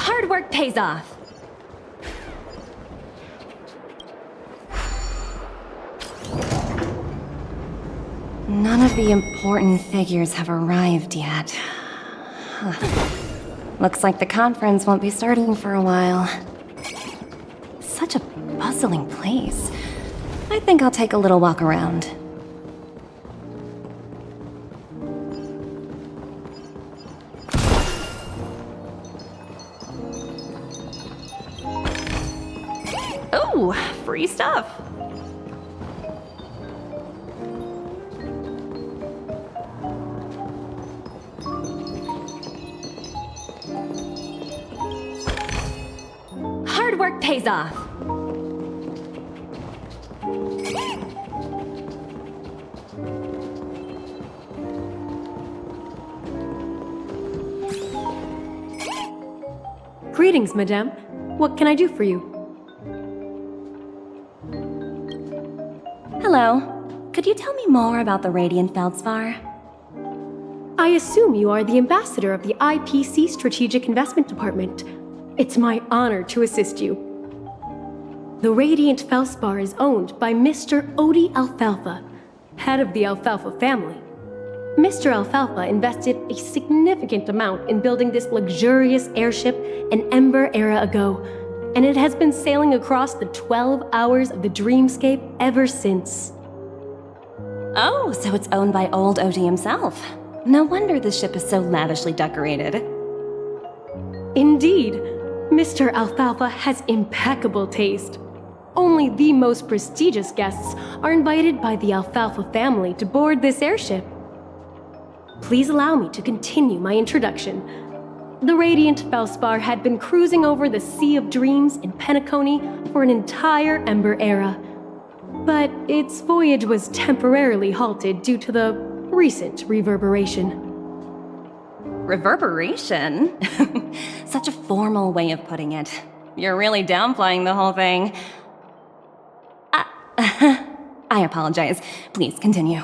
Hard work pays off. None of the important figures have arrived yet. Looks like the conference won't be starting for a while. Such a bustling place. I think I'll take a little walk around. Ooh, free stuff. Hard work pays off. Greetings, madame. What can I do for you? Hello. Could you tell me more about the Radiant Feldspar? I assume you are the ambassador of the IPC Strategic Investment Department. It's my honor to assist you. The Radiant Feldspar is owned by Mr. Odie Alfalfa, head of the Alfalfa family. Mr. Alfalfa invested a significant amount in building this luxurious airship an Ember era ago, and it has been sailing across the 12 hours of the dreamscape ever since. Oh, so it's owned by old Odie himself. No wonder the ship is so lavishly decorated. Indeed, Mr. Alfalfa has impeccable taste. Only the most prestigious guests are invited by the Alfalfa family to board this airship. Please allow me to continue my introduction. The Radiant Feldspar had been cruising over the Sea of Dreams in Penacony for an entire Ember era. But its voyage was temporarily halted due to the recent reverberation. Reverberation? Such a formal way of putting it. You're really downplaying the whole thing. I apologize. Please continue.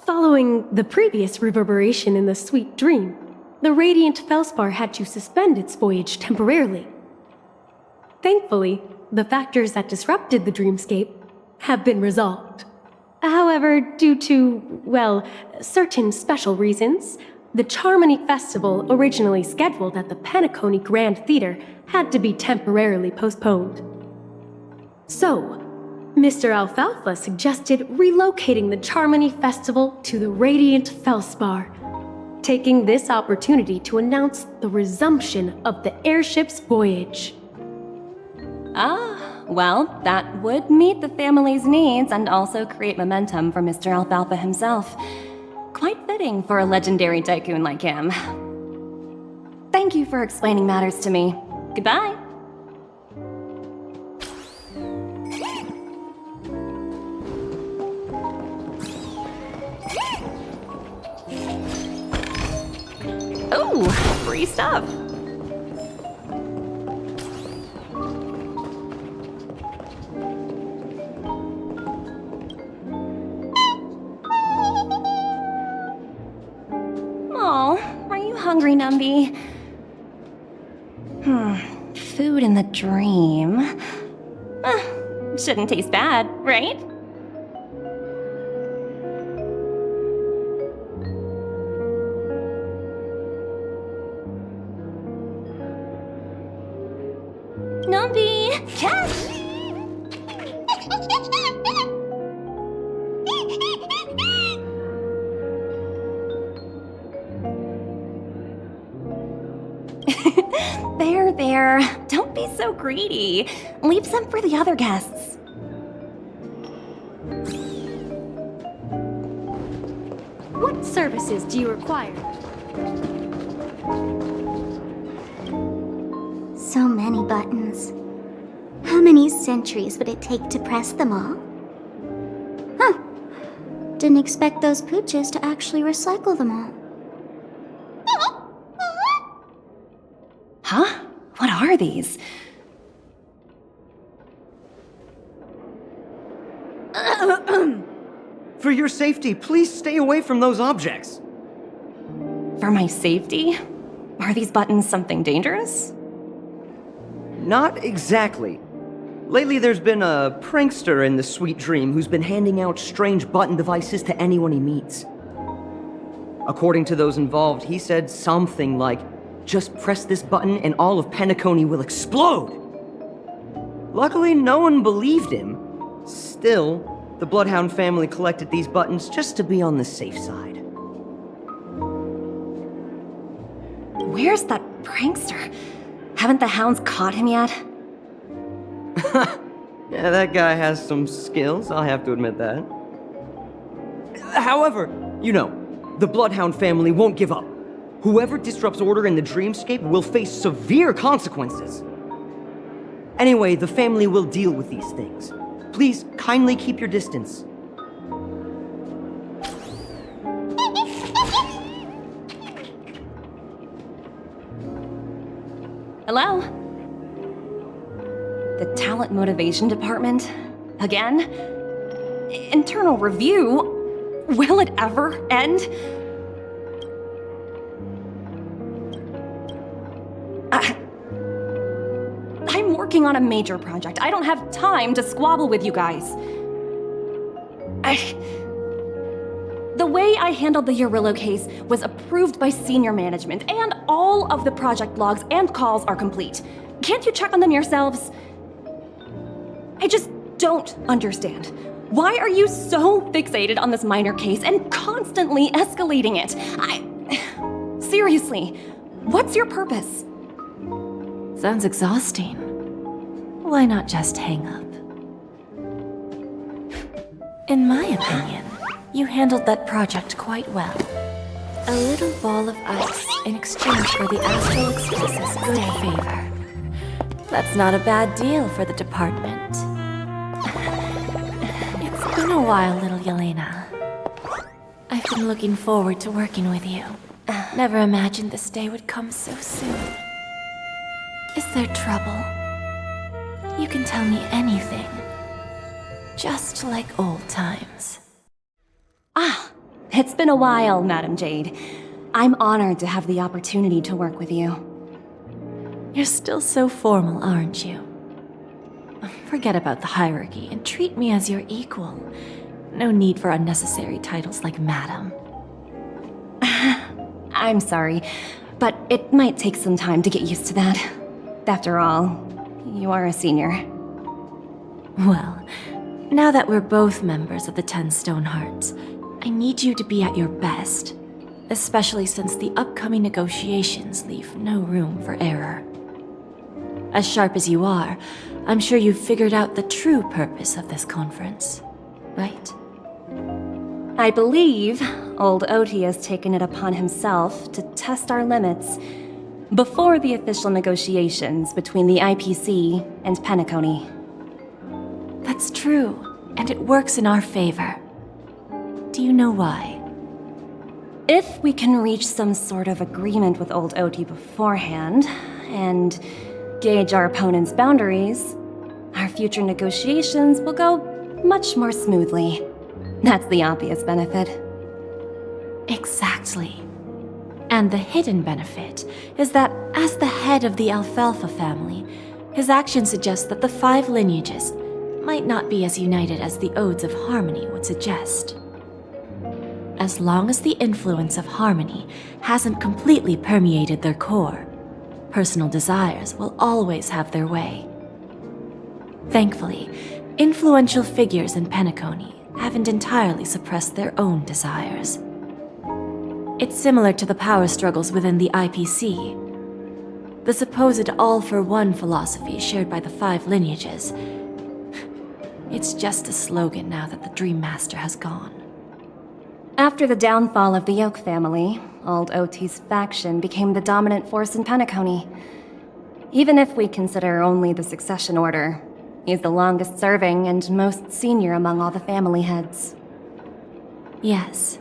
Following the previous reverberation in the Sweet Dream, the Radiant Feldspar had to suspend its voyage temporarily. Thankfully, the factors that disrupted the dreamscape have been resolved. However, due to, well, certain special reasons, the Charmony Festival originally scheduled at the Penacony Grand Theater had to be temporarily postponed. So, Mr. Alfalfa suggested relocating the Charmony Festival to the Radiant Feldspar, taking this opportunity to announce the resumption of the airship's voyage. Ah, well, that would meet the family's needs and also create momentum for Mr. Alfalfa himself. Quite fitting for a legendary tycoon like him. Thank you for explaining matters to me. Goodbye. Ooh, free stuff. Oh, are you hungry, Numby? Food in the dream. Shouldn't taste bad, right? Numby, catch! There. Don't be so greedy. Leave some for the other guests. What services do you require? So many buttons. How many centuries would it take to press them all? Huh. Didn't expect those pooches to actually recycle them all. Huh? What are these? For your safety, please stay away from those objects. For my safety? Are these buttons something dangerous? Not exactly. Lately there's been a prankster in the Sweet Dream who's been handing out strange button devices to anyone he meets. According to those involved, he said something like, "Just press this button and all of Penacony will explode!" Luckily, no one believed him. Still, the Bloodhound family collected these buttons just to be on the safe side. Where's that prankster? Haven't the hounds caught him yet? Yeah, that guy has some skills, I'll have to admit that. However, you know, the Bloodhound family won't give up. Whoever disrupts order in the dreamscape will face severe consequences. Anyway, the family will deal with these things. Please kindly keep your distance. Hello? The Talent Motivation Department? Again? Internal review? Will it ever end? I'm working on a major project. I don't have time to squabble with you guys. The way I handled the Urillo case was approved by senior management, and all of the project logs and calls are complete. Can't you check on them yourselves? I just don't understand. Why are you so fixated on this minor case and constantly escalating it? Seriously, what's your purpose? Sounds exhausting. Why not just hang up? In my opinion, you handled that project quite well. A little ball of ice in exchange for the Astral Express's good favor. That's not a bad deal for the department. It's been a while, little Yelena. I've been looking forward to working with you. Never imagined this day would come so soon. Is there trouble? You can tell me anything. Just like old times. It's been a while, Madam Jade. I'm honored to have the opportunity to work with you. You're still so formal, aren't you? Forget about the hierarchy and treat me as your equal. No need for unnecessary titles like Madam. I'm sorry, but it might take some time to get used to that. After all, you are a senior. Well, now that we're both members of the 10 Stone Hearts, I need you to be at your best, especially since the upcoming negotiations leave no room for error. As sharp as you are, I'm sure you've figured out the true purpose of this conference, right? I believe old Oti has taken it upon himself to test our limits before the official negotiations between the IPC and Penacony. That's true, and it works in our favor. Do you know why? If we can reach some sort of agreement with old Oti beforehand, and gauge our opponent's boundaries, our future negotiations will go much more smoothly. That's the obvious benefit. Exactly. And the hidden benefit is that as the head of the Alfalfa family, his actions suggest that the 5 lineages might not be as united as the Odes of Harmony would suggest. As long as the influence of Harmony hasn't completely permeated their core, personal desires will always have their way. Thankfully, influential figures in Penacony haven't entirely suppressed their own desires. It's similar to the power struggles within the IPC. The supposed all-for-one philosophy shared by the 5 lineages. It's just a slogan now that the Dream Master has gone. After the downfall of the Yoke family, old Oti's faction became the dominant force in Penacony. Even if we consider only the succession order, he's the longest serving and most senior among all the family heads. Yes,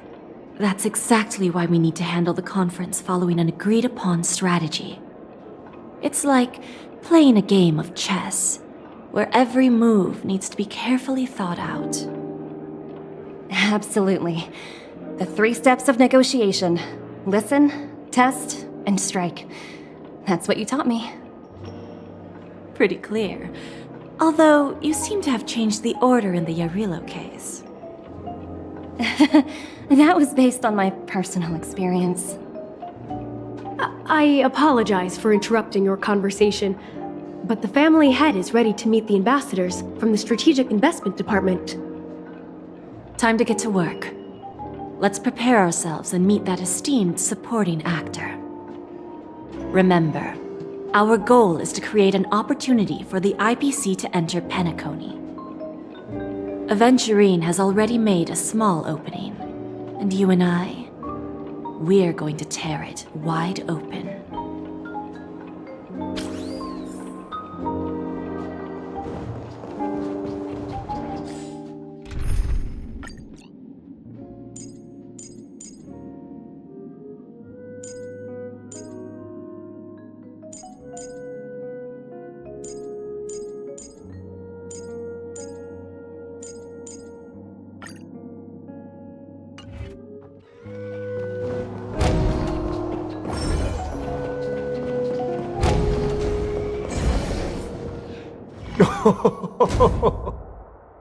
that's exactly why we need to handle the conference following an agreed-upon strategy. It's like playing a game of chess, where every move needs to be carefully thought out. Absolutely. The 3 steps of negotiation: listen, test, and strike. That's what you taught me. Pretty clear. Although, you seem to have changed the order in the Yarilo case. That was based on my personal experience. I apologize for interrupting your conversation, but the family head is ready to meet the ambassadors from the Strategic Investment Department. Time to get to work. Let's prepare ourselves and meet that esteemed supporting actor. Remember, our goal is to create an opportunity for the IPC to enter Penacony. Aventurine has already made a small opening, and you and I, we're going to tear it wide open.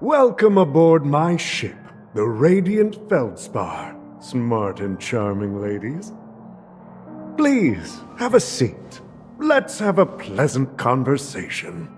Welcome aboard my ship, the Radiant Feldspar, smart and charming ladies. Please, have a seat. Let's have a pleasant conversation.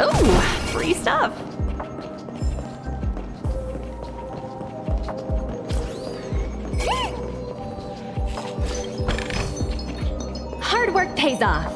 Ooh, free stuff. Hard work pays off.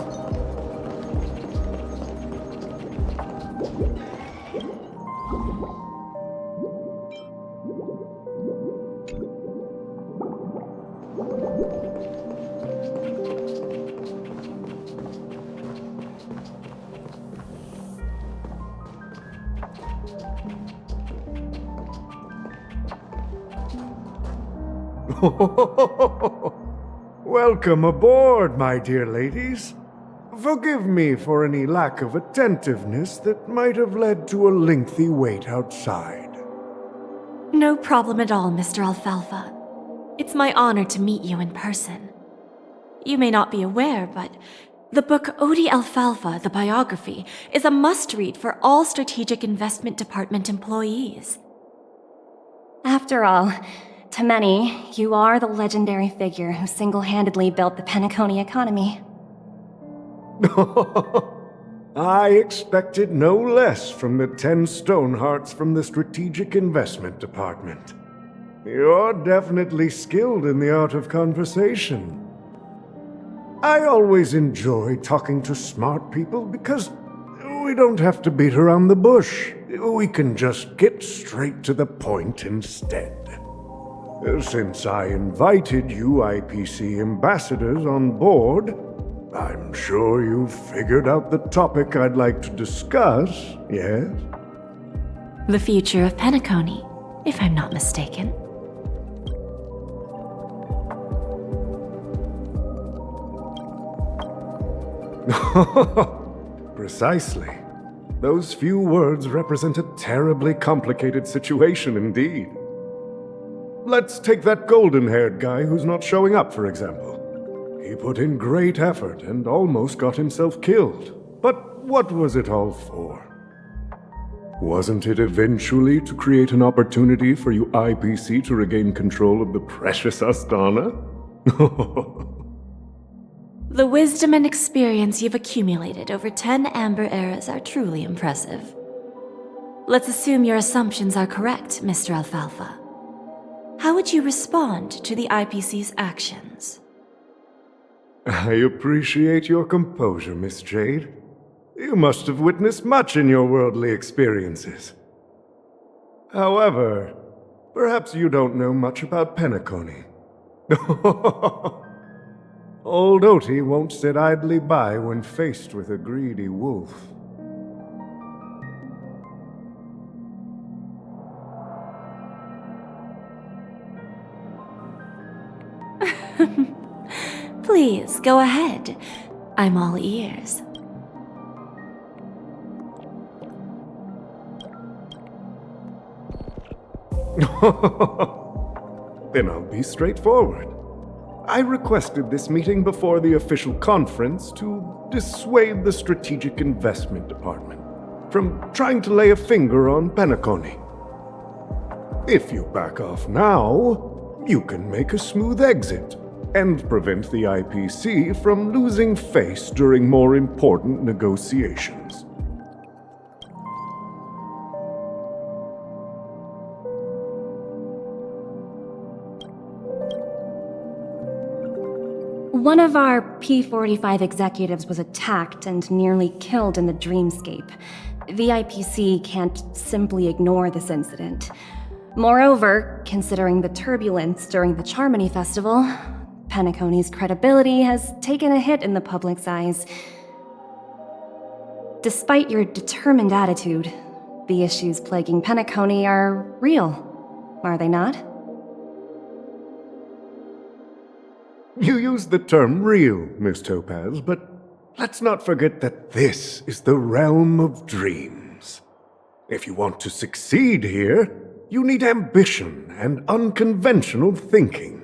Welcome aboard, my dear ladies. Forgive me for any lack of attentiveness that might have led to a lengthy wait outside. No problem at all, Mr. Alfalfa. It's my honor to meet you in person. You may not be aware, but the book Odi Alfalfa, the biography, is a must-read for all Strategic Investment Department employees. After all, to many, you are the legendary figure who single-handedly built the Penacony economy. I expected no less from the 10 Stonehearts from the Strategic Investment Department. You're definitely skilled in the art of conversation. I always enjoy talking to smart people because we don't have to beat around the bush. We can just get straight to the point instead. Since I invited you IPC ambassadors on board, I'm sure you've figured out the topic I'd like to discuss, yes? The future of Penacony, if I'm not mistaken. Precisely. Those few words represent a terribly complicated situation indeed. Let's take that golden-haired guy who's not showing up, for example. He put in great effort and almost got himself killed. But what was it all for? Wasn't it eventually to create an opportunity for you IPC to regain control of the precious Astana? The wisdom and experience you've accumulated over 10 Amber Eras are truly impressive. Let's assume your assumptions are correct, Mr. Alfalfa. How would you respond to the IPC's actions? I appreciate your composure, Miss Jade. You must have witnessed much in your worldly experiences. However, perhaps you don't know much about Penacony. Old Oti won't sit idly by when faced with a greedy wolf. go ahead. I'm all ears. Then I'll be straightforward. I requested this meeting before the official conference to dissuade the Strategic Investment Department from trying to lay a finger on Penacony. If you back off now, you can make a smooth exit and prevent the IPC from losing face during more important negotiations. One of our P-45 executives was attacked and nearly killed in the dreamscape. The IPC can't simply ignore this incident. Moreover, considering the turbulence during the Charmony Festival, Penacony's credibility has taken a hit in the public's eyes. Despite your determined attitude, the issues plaguing Penacony are real, are they not? You use the term real, Miss Topaz, but let's not forget that this is the realm of dreams. If you want to succeed here, you need ambition and unconventional thinking.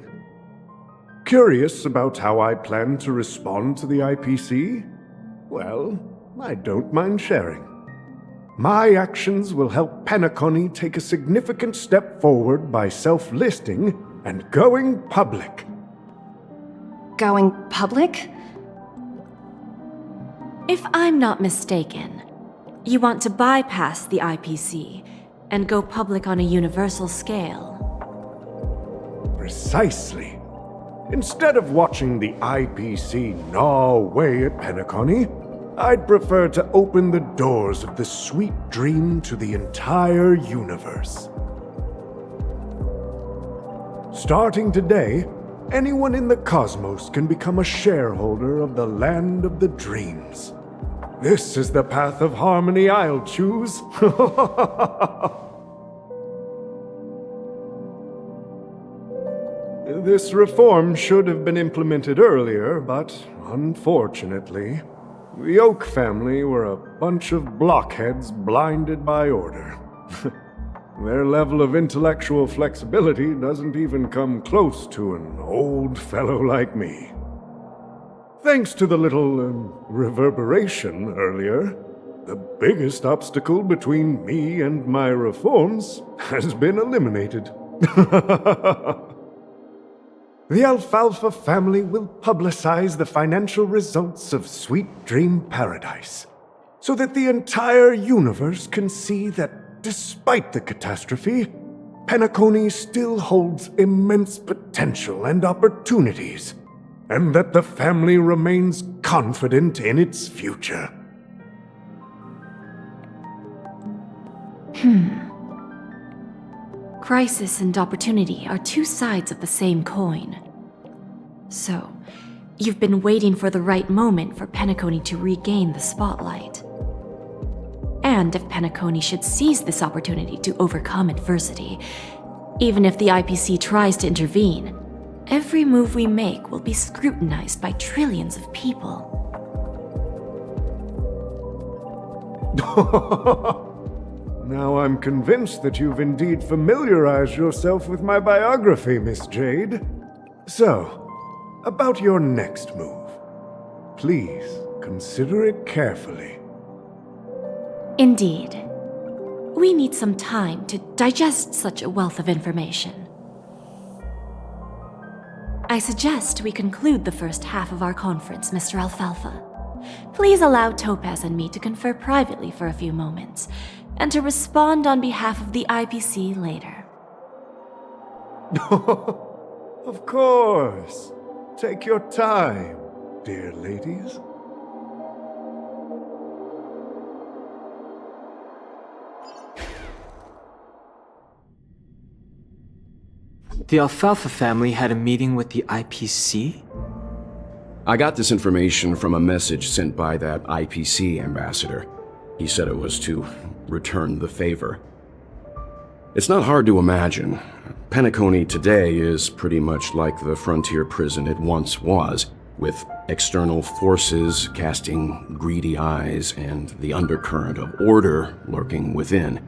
Curious about how I plan to respond to the IPC? Well, I don't mind sharing. My actions will help Penacony take a significant step forward by self-listing and going public. Going public? If I'm not mistaken, you want to bypass the IPC and go public on a universal scale. Precisely. Instead of watching the IPC gnaw away at Penacony, I'd prefer to open the doors of the sweet dream to the entire universe. Starting today, anyone in the cosmos can become a shareholder of the land of the dreams. This is the path of harmony I'll choose. This reform should have been implemented earlier, but unfortunately, the Oak family were a bunch of blockheads blinded by order. Their level of intellectual flexibility doesn't even come close to an old fellow like me. Thanks to the little reverberation earlier, the biggest obstacle between me and my reforms has been eliminated. The Alfalfa family will publicize the financial results of Sweet Dream Paradise, so that the entire universe can see that despite the catastrophe, Penacony still holds immense potential and opportunities, and that the family remains confident in its future. Crisis and opportunity are two sides of the same coin. So, you've been waiting for the right moment for Penacony to regain the spotlight. And if Penacony should seize this opportunity to overcome adversity, even if the IPC tries to intervene, every move we make will be scrutinized by trillions of people. Now I'm convinced that you've indeed familiarized yourself with my biography, Miss Jade. So, about your next move. Please consider it carefully. Indeed. We need some time to digest such a wealth of information. I suggest we conclude the first half of our conference, Mr. Alfalfa. Please allow Topaz and me to confer privately for a few moments, and to respond on behalf of the IPC later. Of course. Take your time, dear ladies. The Alfalfa family had a meeting with the IPC? I got this information from a message sent by that IPC ambassador. He said it was to return the favor. It's not hard to imagine. Penacony today is pretty much like the frontier prison it once was, with external forces casting greedy eyes and the undercurrent of order lurking within.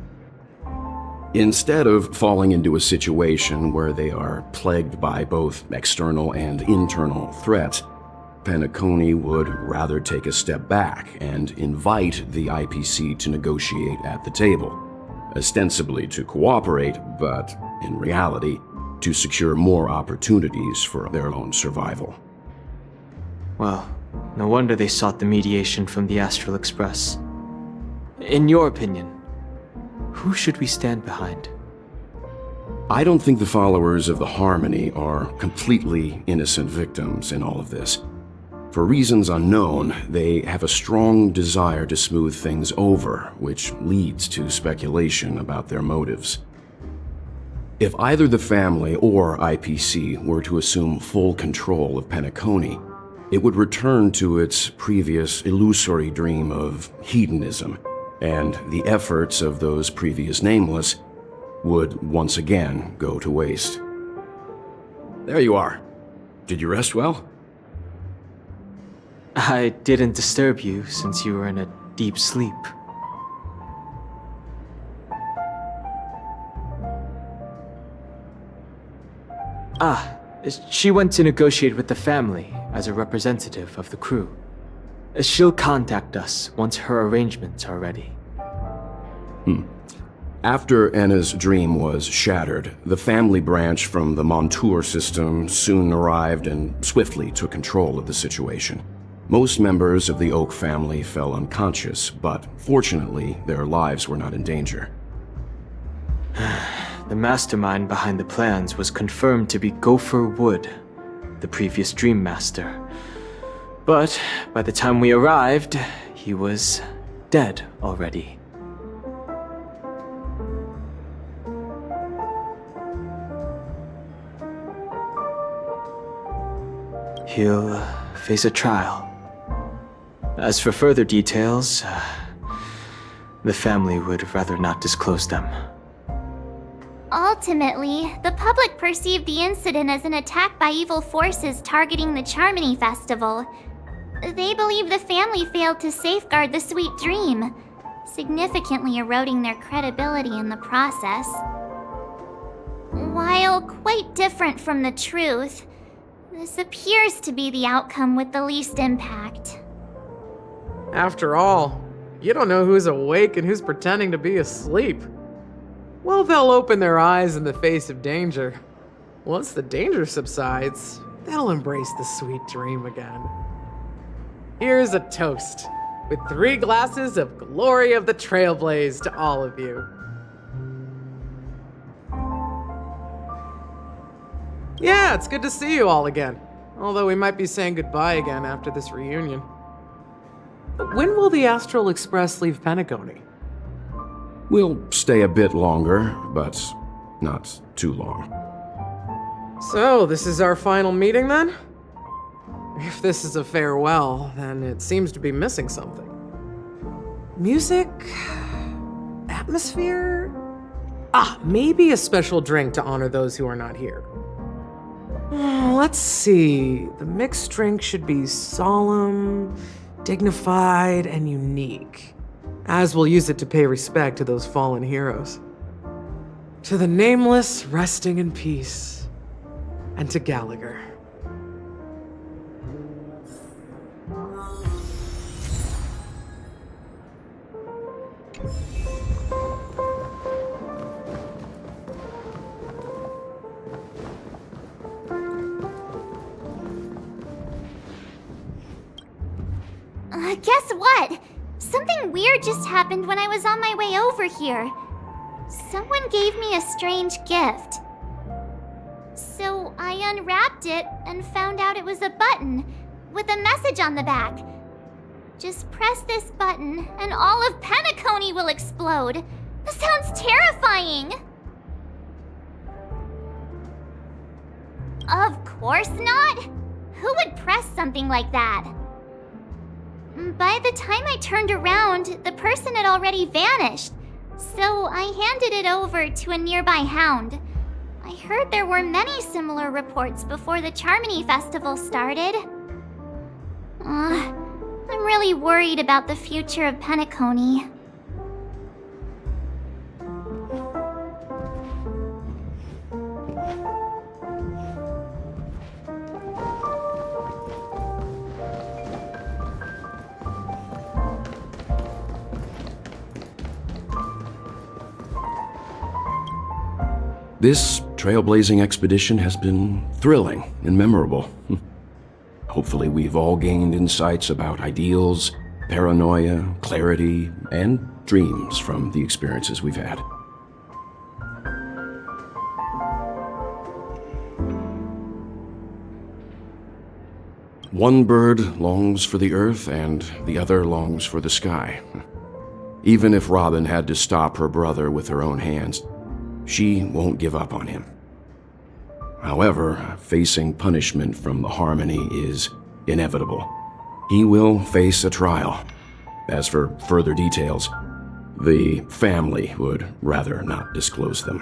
Instead of falling into a situation where they are plagued by both external and internal threats, Penacony would rather take a step back and invite the IPC to negotiate at the table, ostensibly to cooperate, but in reality, to secure more opportunities for their own survival. Well, no wonder they sought the mediation from the Astral Express. In your opinion, who should we stand behind? I don't think the followers of the Harmony are completely innocent victims in all of this. For reasons unknown, they have a strong desire to smooth things over, which leads to speculation about their motives. If either the family or IPC were to assume full control of Penacony, it would return to its previous illusory dream of hedonism, and the efforts of those previous nameless would once again go to waste. There you are. Did you rest well? I didn't disturb you since you were in a deep sleep. She went to negotiate with the family as a representative of the crew. She'll contact us once her arrangements are ready. After Enna's dream was shattered, the family branch from the Montour system soon arrived and swiftly took control of the situation. Most members of the Oak family fell unconscious, but fortunately, their lives were not in danger. The mastermind behind the plans was confirmed to be Gopher Wood, the previous Dream Master. But by the time we arrived, he was dead already. He'll face a trial. As for further details, the family would rather not disclose them. Ultimately, the public perceived the incident as an attack by evil forces targeting the Charmony Festival. They believe the family failed to safeguard the sweet dream, significantly eroding their credibility in the process. While quite different from the truth, this appears to be the outcome with the least impact. After all, you don't know who's awake and who's pretending to be asleep. Well, they'll open their eyes in the face of danger. Once the danger subsides, they'll embrace the sweet dream again. Here's a toast, with 3 glasses of Glory of the Trailblaze to all of you. Yeah, it's good to see you all again. Although we might be saying goodbye again after this reunion. When will the Astral Express leave Penacony? We'll stay a bit longer, but not too long. So, this is our final meeting then? If this is a farewell, then it seems to be missing something. Music? Atmosphere? Maybe a special drink to honor those who are not here. Let's see. The mixed drink should be solemn, dignified, and unique, as we'll use it to pay respect to those fallen heroes. To the nameless resting in peace, and to Gallagher. Guess what? Something weird just happened when I was on my way over here. Someone gave me a strange gift. So I unwrapped it and found out it was a button with a message on the back. Just press this button and all of Penacony will explode. That sounds terrifying. Of course not. Who would press something like that? By the time I turned around, the person had already vanished, so I handed it over to a nearby hound. I heard there were many similar reports before the Charmony Festival started. really worried about the future of Penacony. This trailblazing expedition has been thrilling and memorable. Hopefully we've all gained insights about ideals, paranoia, clarity, and dreams from the experiences we've had. One bird longs for the earth and the other longs for the sky. Even if Robin had to stop her brother with her own hands, she won't give up on him. However, facing punishment from the Harmony is inevitable. He will face a trial. As for further details, the family would rather not disclose them.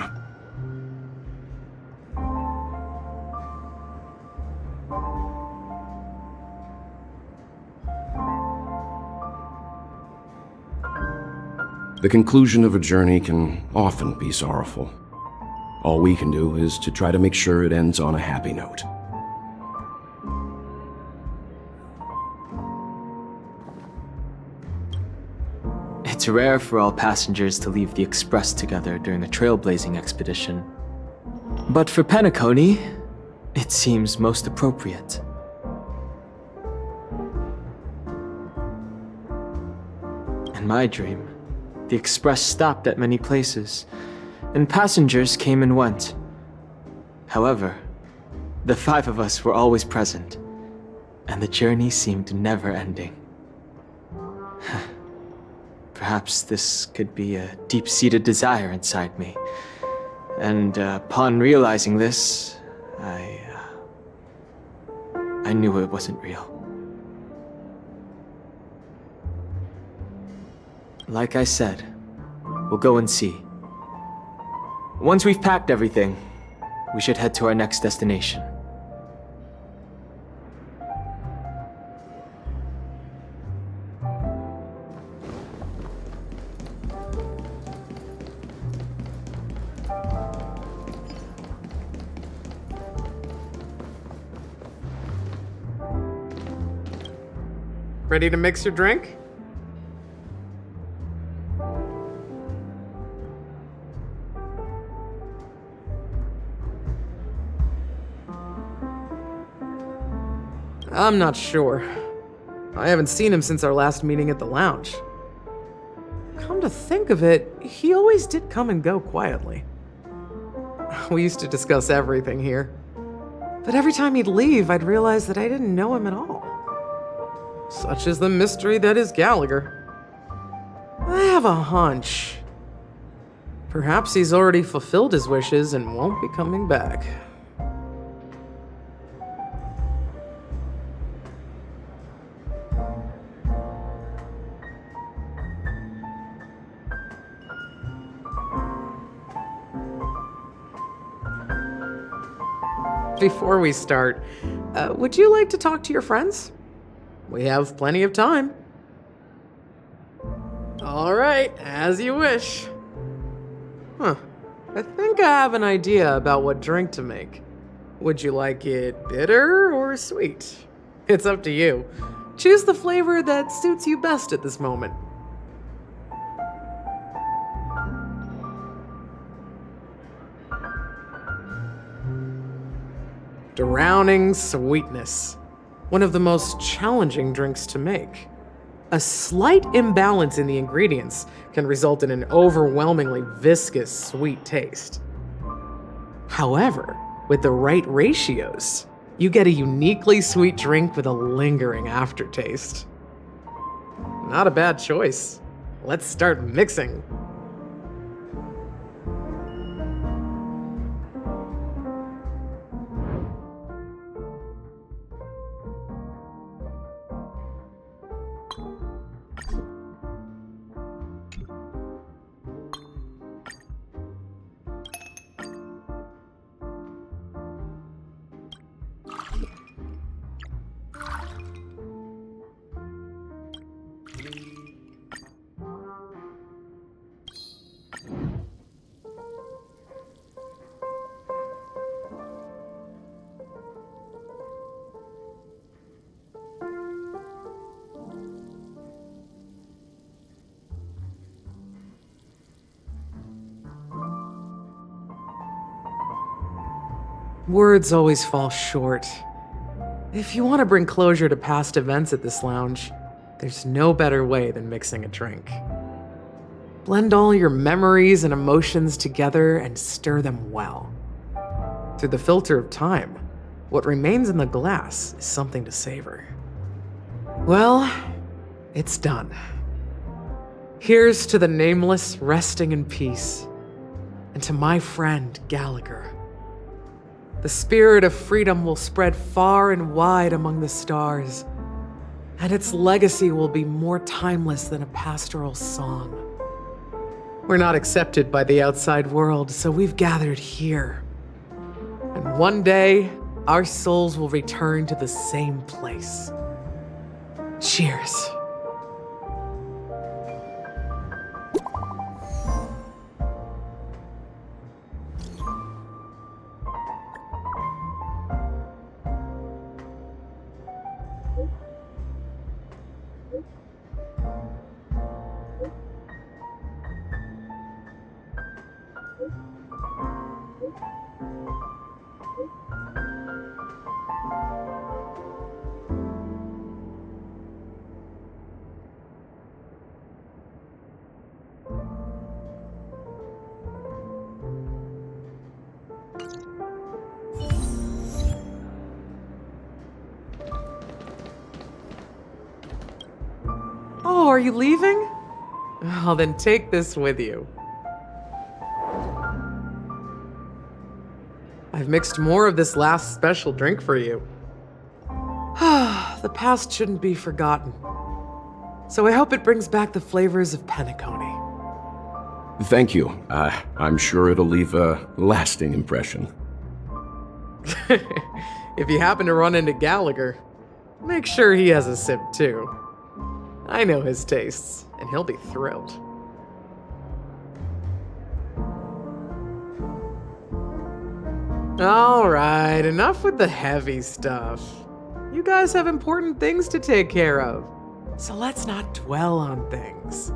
The conclusion of a journey can often be sorrowful. All we can do is to try to make sure it ends on a happy note. It's rare for all passengers to leave the Express together during a trailblazing expedition. But for Penacony, it seems most appropriate. In my dream, the Express stopped at many places, and passengers came and went. However, the five of us were always present, and the journey seemed never ending. Perhaps this could be a deep-seated desire inside me, and upon realizing this, I knew it wasn't real. Like I said, we'll go and see. Once we've packed everything, we should head to our next destination. Ready to mix your drink? I'm not sure. I haven't seen him since our last meeting at the lounge. Come to think of it, he always did come and go quietly. We used to discuss everything here. But every time he'd leave, I'd realize that I didn't know him at all. Such is the mystery that is Gallagher. I have a hunch. Perhaps he's already fulfilled his wishes and won't be coming back. Before we start, would you like to talk to your friends? We have plenty of time. All right, as you wish. I think I have an idea about what drink to make. Would you like it bitter or sweet? It's up to you. Choose the flavor that suits you best at this moment. Drowning sweetness. One of the most challenging drinks to make. A slight imbalance in the ingredients can result in an overwhelmingly viscous sweet taste. However, with the right ratios, you get a uniquely sweet drink with a lingering aftertaste. Not a bad choice. Let's start mixing. Words always fall short. If you want to bring closure to past events at this lounge, there's no better way than mixing a drink. Blend all your memories and emotions together and stir them well. Through the filter of time, what remains in the glass is something to savor. Well, it's done. Here's to the nameless resting in peace, and to my friend Gallagher. The spirit of freedom will spread far and wide among the stars, and its legacy will be more timeless than a pastoral song. We're not accepted by the outside world, so we've gathered here. And one day, our souls will return to the same place. Cheers. Oh, are you leaving? Well, then take this with you. I've mixed more of this last special drink for you. The past shouldn't be forgotten. So I hope it brings back the flavors of Penacony. Thank you. I'm sure it'll leave a lasting impression. If you happen to run into Gallagher, make sure he has a sip too. I know his tastes, and he'll be thrilled. Alright, enough with the heavy stuff. You guys have important things to take care of, so let's not dwell on things.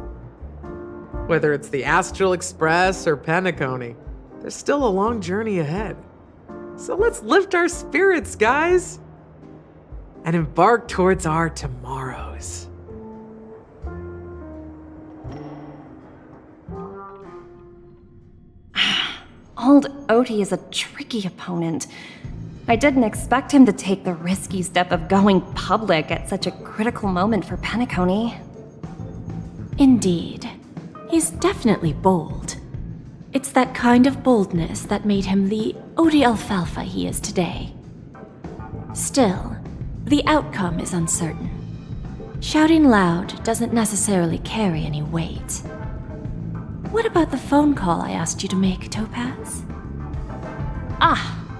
Whether it's the Astral Express or Penacony, there's still a long journey ahead. So let's lift our spirits, guys, and embark towards our tomorrows. Old Oti is a tricky opponent. I didn't expect him to take the risky step of going public at such a critical moment for Penacony. Indeed. He's definitely bold. It's that kind of boldness that made him the Odi Alfalfa he is today. Still, the outcome is uncertain. Shouting loud doesn't necessarily carry any weight. What about the phone call I asked you to make, Topaz?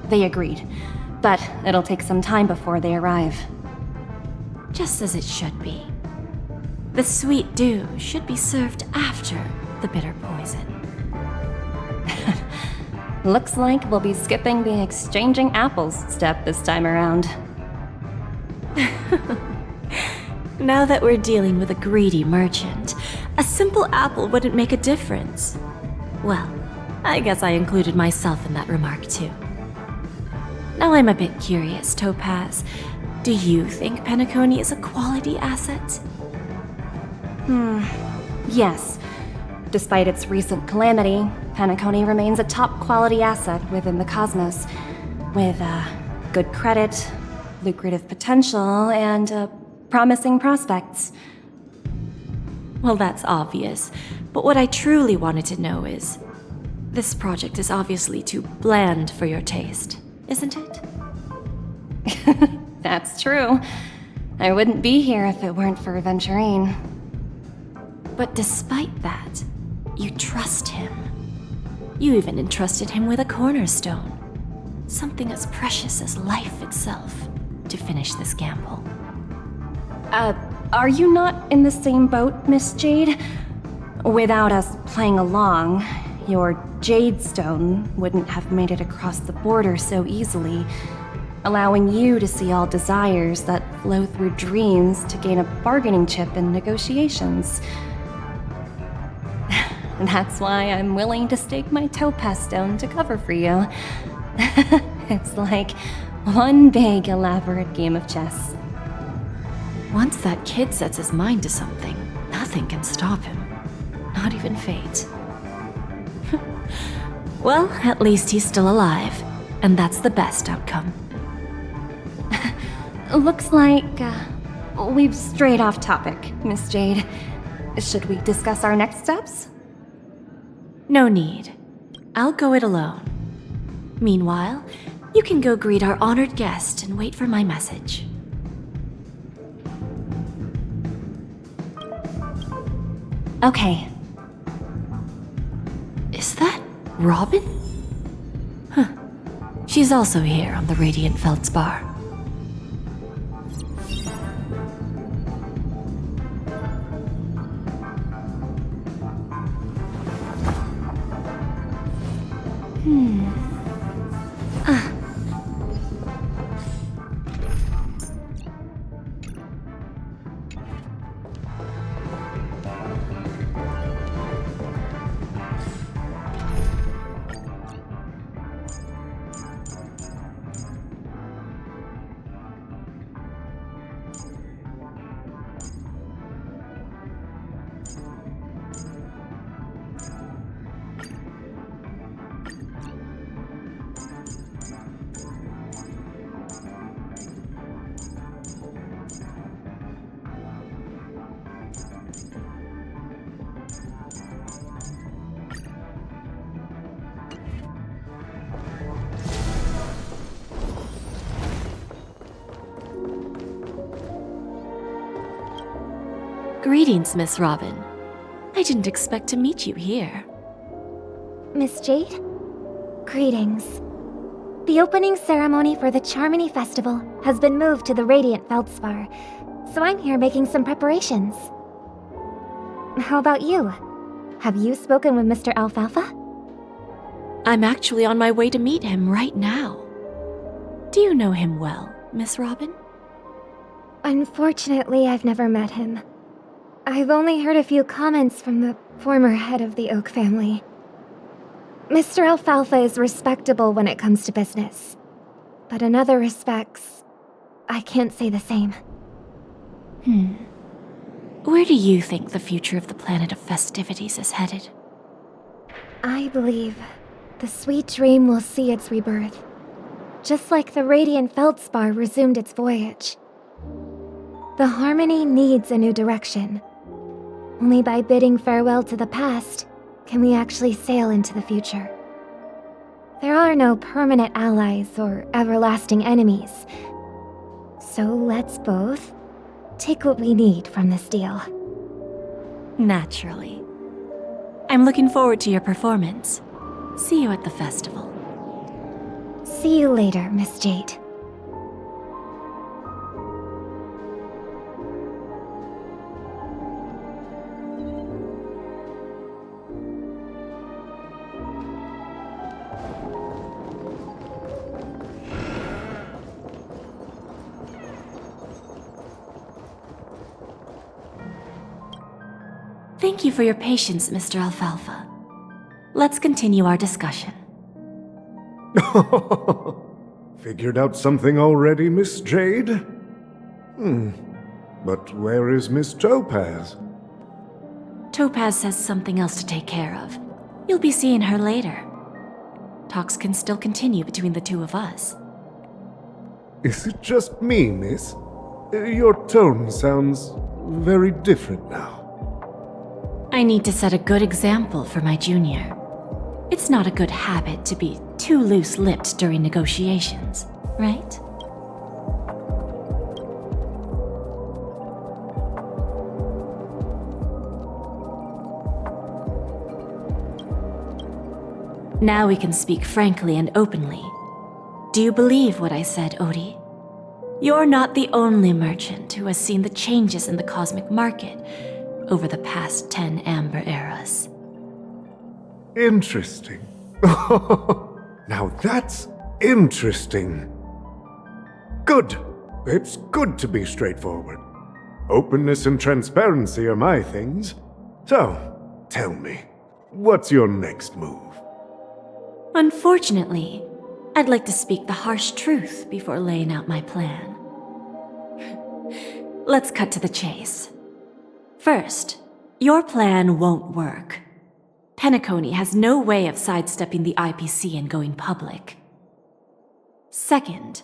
They agreed. But it'll take some time before they arrive. Just as it should be. The sweet dew should be served after the bitter poison. Looks like we'll be skipping the exchanging apples step this time around. Now that we're dealing with a greedy merchant, a simple apple wouldn't make a difference. Well, I guess I included myself in that remark too. Now I'm a bit curious, Topaz. Do you think Penacony is a quality asset? Yes. Despite its recent calamity, Penacony remains a top quality asset within the cosmos, with good credit, lucrative potential, and promising prospects. Well, that's obvious, but what I truly wanted to know is, this project is obviously too bland for your taste, isn't it? That's true. I wouldn't be here if it weren't for Venturine. But despite that, you trust him. You even entrusted him with a cornerstone, something as precious as life itself, to finish this gamble. Are you not in the same boat, Miss Jade? Without us playing along, your Jade Stone wouldn't have made it across the border so easily, allowing you to see all desires that flow through dreams to gain a bargaining chip in negotiations. That's why I'm willing to stake my Topaz Stone to cover for you. It's like one big elaborate game of chess. Once that kid sets his mind to something, nothing can stop him. Not even fate. Well, at least he's still alive, and that's the best outcome. Looks like we've strayed off topic, Miss Jade. Should we discuss our next steps? No need. I'll go it alone. Meanwhile, you can go greet our honored guest and wait for my message. Okay. Is that Robin? Huh. She's also here on the Radiant Feldspar. Greetings, Miss Robin. I didn't expect to meet you here. Miss Jade? Greetings. The opening ceremony for the Charmony Festival has been moved to the Radiant Feldspar, so I'm here making some preparations. How about you? Have you spoken with Mr. Alfalfa? I'm actually on my way to meet him right now. Do you know him well, Miss Robin? Unfortunately, I've never met him. I've only heard a few comments from the former head of the Oak family. Mr. Alfalfa is respectable when it comes to business, but in other respects, I can't say the same. Where do you think the future of the planet of festivities is headed? I believe the sweet dream will see its rebirth, just like the Radiant Feldspar resumed its voyage. The Harmony needs a new direction. Only by bidding farewell to the past can we actually sail into the future. There are no permanent allies or everlasting enemies. So let's both take what we need from this deal. Naturally. I'm looking forward to your performance. See you at the festival. See you later, Miss Jade. Thank you for your patience, Mr. Alfalfa. Let's continue our discussion. Figured out something already, Miss Jade? But where is Miss Topaz? Topaz has something else to take care of. You'll be seeing her later. Talks can still continue between the two of us. Is it just me, miss? Your tone sounds very different now. I need to set a good example for my junior. It's not a good habit to be too loose-lipped during negotiations, right? Now we can speak frankly and openly. Do you believe what I said, Odie? You're not the only merchant who has seen the changes in the cosmic market over the past 10 Amber Eras. Interesting. Now that's interesting. Good. It's good to be straightforward. Openness and transparency are my things. So, tell me, what's your next move? Unfortunately, I'd like to speak the harsh truth before laying out my plan. Let's cut to the chase. First, your plan won't work. Penacony has no way of sidestepping the IPC and going public. Second,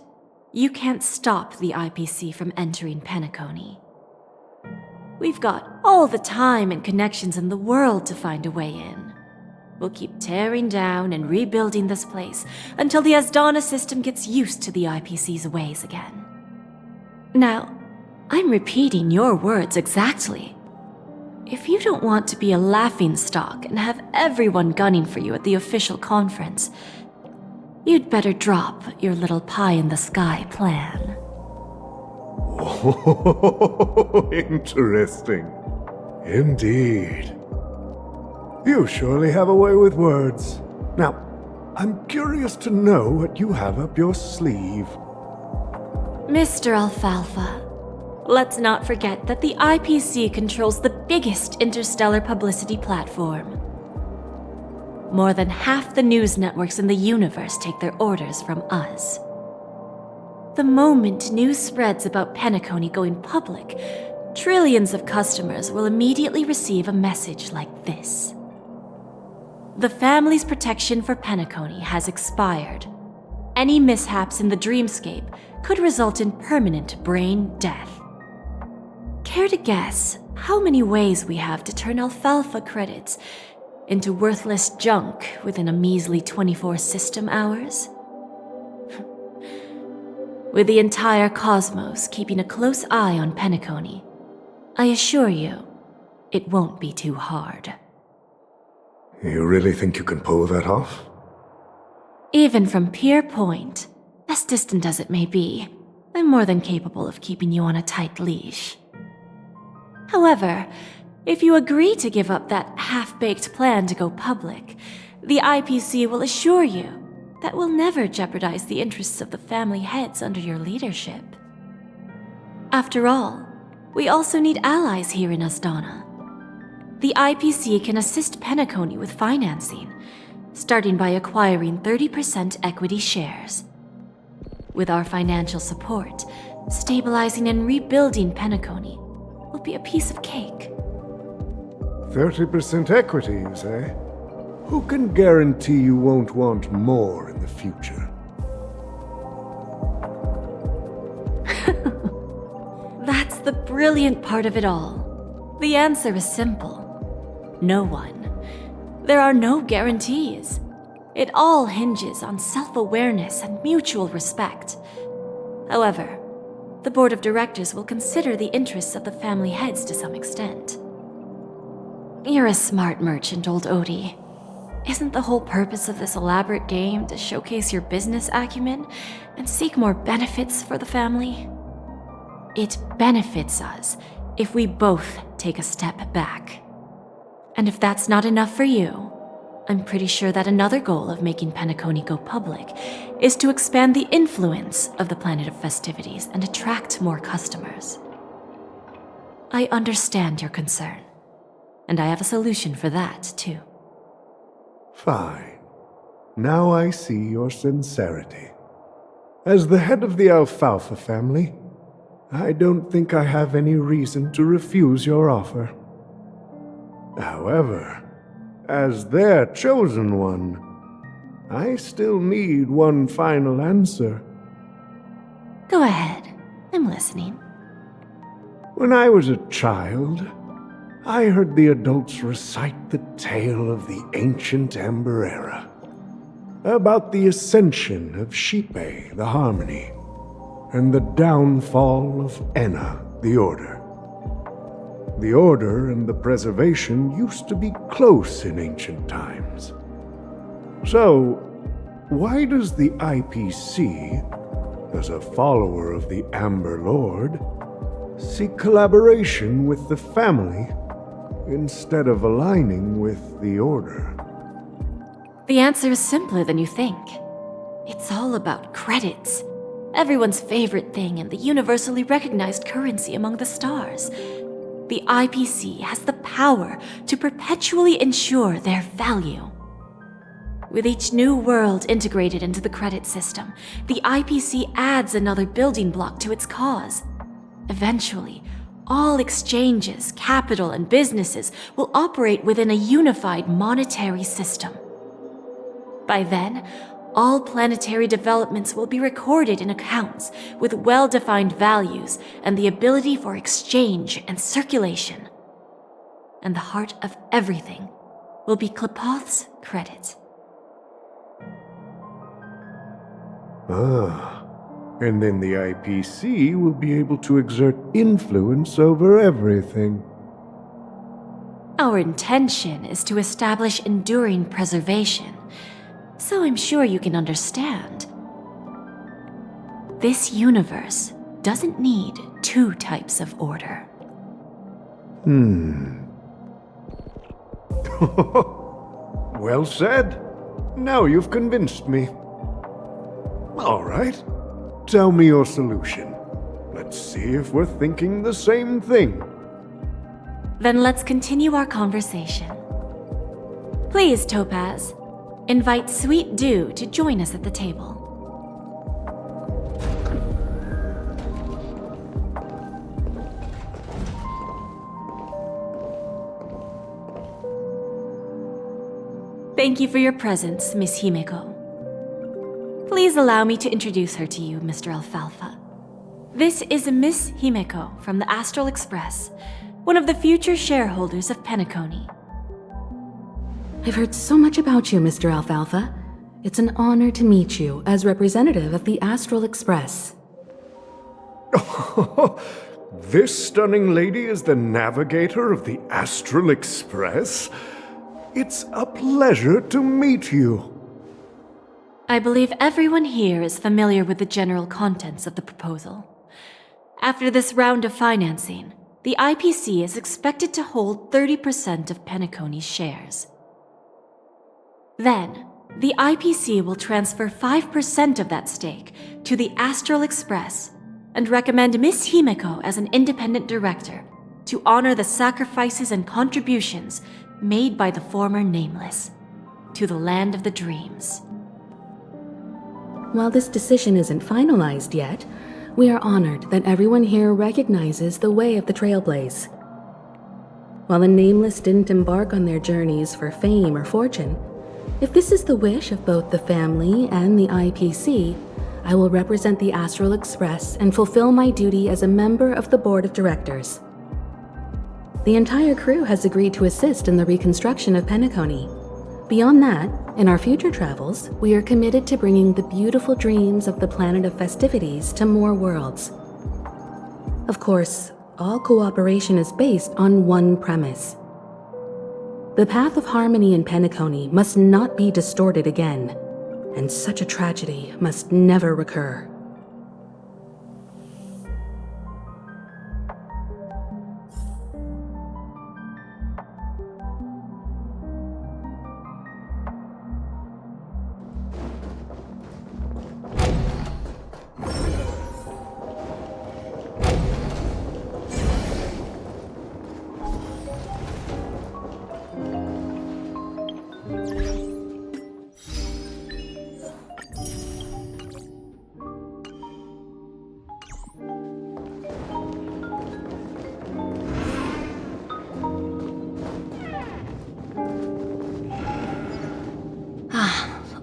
you can't stop the IPC from entering Penacony. We've got all the time and connections in the world to find a way in. We'll keep tearing down and rebuilding this place until the Asdana system gets used to the IPC's ways again. Now, I'm repeating your words exactly. If you don't want to be a laughingstock and have everyone gunning for you at the official conference, you'd better drop your little pie-in-the-sky plan. Oh, interesting. Indeed. You surely have a way with words. Now, I'm curious to know what you have up your sleeve. Mr. Alfalfa, let's not forget that the IPC controls the biggest interstellar publicity platform. More than half the news networks in the universe take their orders from us. The moment news spreads about Penacony going public, trillions of customers will immediately receive a message like this. The family's protection for Penacony has expired. Any mishaps in the dreamscape could result in permanent brain death. Care to guess how many ways we have to turn alfalfa credits into worthless junk within a measly 24 system hours? With the entire cosmos keeping a close eye on Penacony, I assure you, it won't be too hard. You really think you can pull that off? Even from Pier Point, as distant as it may be, I'm more than capable of keeping you on a tight leash. However, if you agree to give up that half-baked plan to go public, the IPC will assure you that we'll never jeopardize the interests of the family heads under your leadership. After all, we also need allies here in Asdana. The IPC can assist Penacony with financing, starting by acquiring 30% equity shares. With our financial support, stabilizing and rebuilding Penacony will be a piece of cake. 30% equities, eh? Who can guarantee you won't want more in the future? That's the brilliant part of it all. The answer is simple. No one. There are no guarantees. It all hinges on self-awareness and mutual respect. However, the board of directors will consider the interests of the family heads to some extent. You're a smart merchant, old Odie. Isn't the whole purpose of this elaborate game to showcase your business acumen and seek more benefits for the family? It benefits us if we both take a step back. And if that's not enough for you, I'm pretty sure that another goal of making Penacony go public is to expand the influence of the Planet of Festivities and attract more customers. I understand your concern, and I have a solution for that, too. Fine. Now I see your sincerity. As the head of the Alfalfa family, I don't think I have any reason to refuse your offer. However, as their chosen one, I still need one final answer. Go ahead. I'm listening. When I was a child, I heard the adults recite the tale of the ancient Ember Era, about the ascension of Shipe, the Harmony, and the downfall of Enna, the Order. The Order and the Preservation used to be close in ancient times. So, why does the IPC, as a follower of the Amber Lord, seek collaboration with the family instead of aligning with the Order? The answer is simpler than you think. It's all about credits. Everyone's favorite thing and the universally recognized currency among the stars. The IPC has the power to perpetually ensure their value. With each new world integrated into the credit system, the IPC adds another building block to its cause. Eventually, all exchanges, capital, and businesses will operate within a unified monetary system. By then, all planetary developments will be recorded in accounts with well-defined values and the ability for exchange and circulation. And the heart of everything will be Klepoth's credit. And then the IPC will be able to exert influence over everything. Our intention is to establish enduring preservation, so I'm sure you can understand. This universe doesn't need two types of order. Well said. Now you've convinced me. All right. Tell me your solution. Let's see if we're thinking the same thing. Then let's continue our conversation. Please, Topaz, invite Sweet Dew to join us at the table. Thank you for your presence, Miss Himeko. Please allow me to introduce her to you, Mr. Alfalfa. This is Miss Himeko from the Astral Express, one of the future shareholders of Penacony. I've heard so much about you, Mr. Alfalfa. It's an honor to meet you as representative of the Astral Express. This stunning lady is the navigator of the Astral Express? It's a pleasure to meet you. I believe everyone here is familiar with the general contents of the proposal. After this round of financing, the IPC is expected to hold 30% of Penacony's shares. Then, the IPC will transfer 5% of that stake to the Astral Express and recommend Miss Himeko as an independent director to honor the sacrifices and contributions made by the former Nameless to the land of the dreams. While this decision isn't finalized yet, we are honored that everyone here recognizes the way of the Trailblaze. While the Nameless didn't embark on their journeys for fame or fortune, if this is the wish of both the family and the IPC, I will represent the Astral Express and fulfill my duty as a member of the board of directors. The entire crew has agreed to assist in the reconstruction of Penacony. Beyond that, in our future travels, we are committed to bringing the beautiful dreams of the planet of festivities to more worlds. Of course, all cooperation is based on one premise. The path of harmony in Penacony must not be distorted again, and such a tragedy must never recur.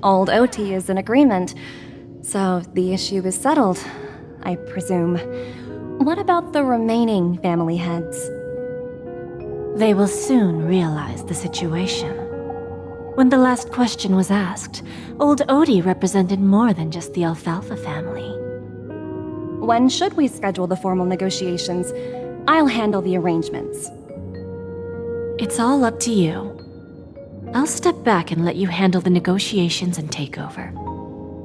Old OT is in agreement, so the issue is settled, I presume. What about the remaining family heads? They will soon realize the situation. When the last question was asked, old Odie represented more than just the Alfalfa family. When should we schedule the formal negotiations? I'll handle the arrangements. It's all up to you. I'll step back and let you handle the negotiations and takeover.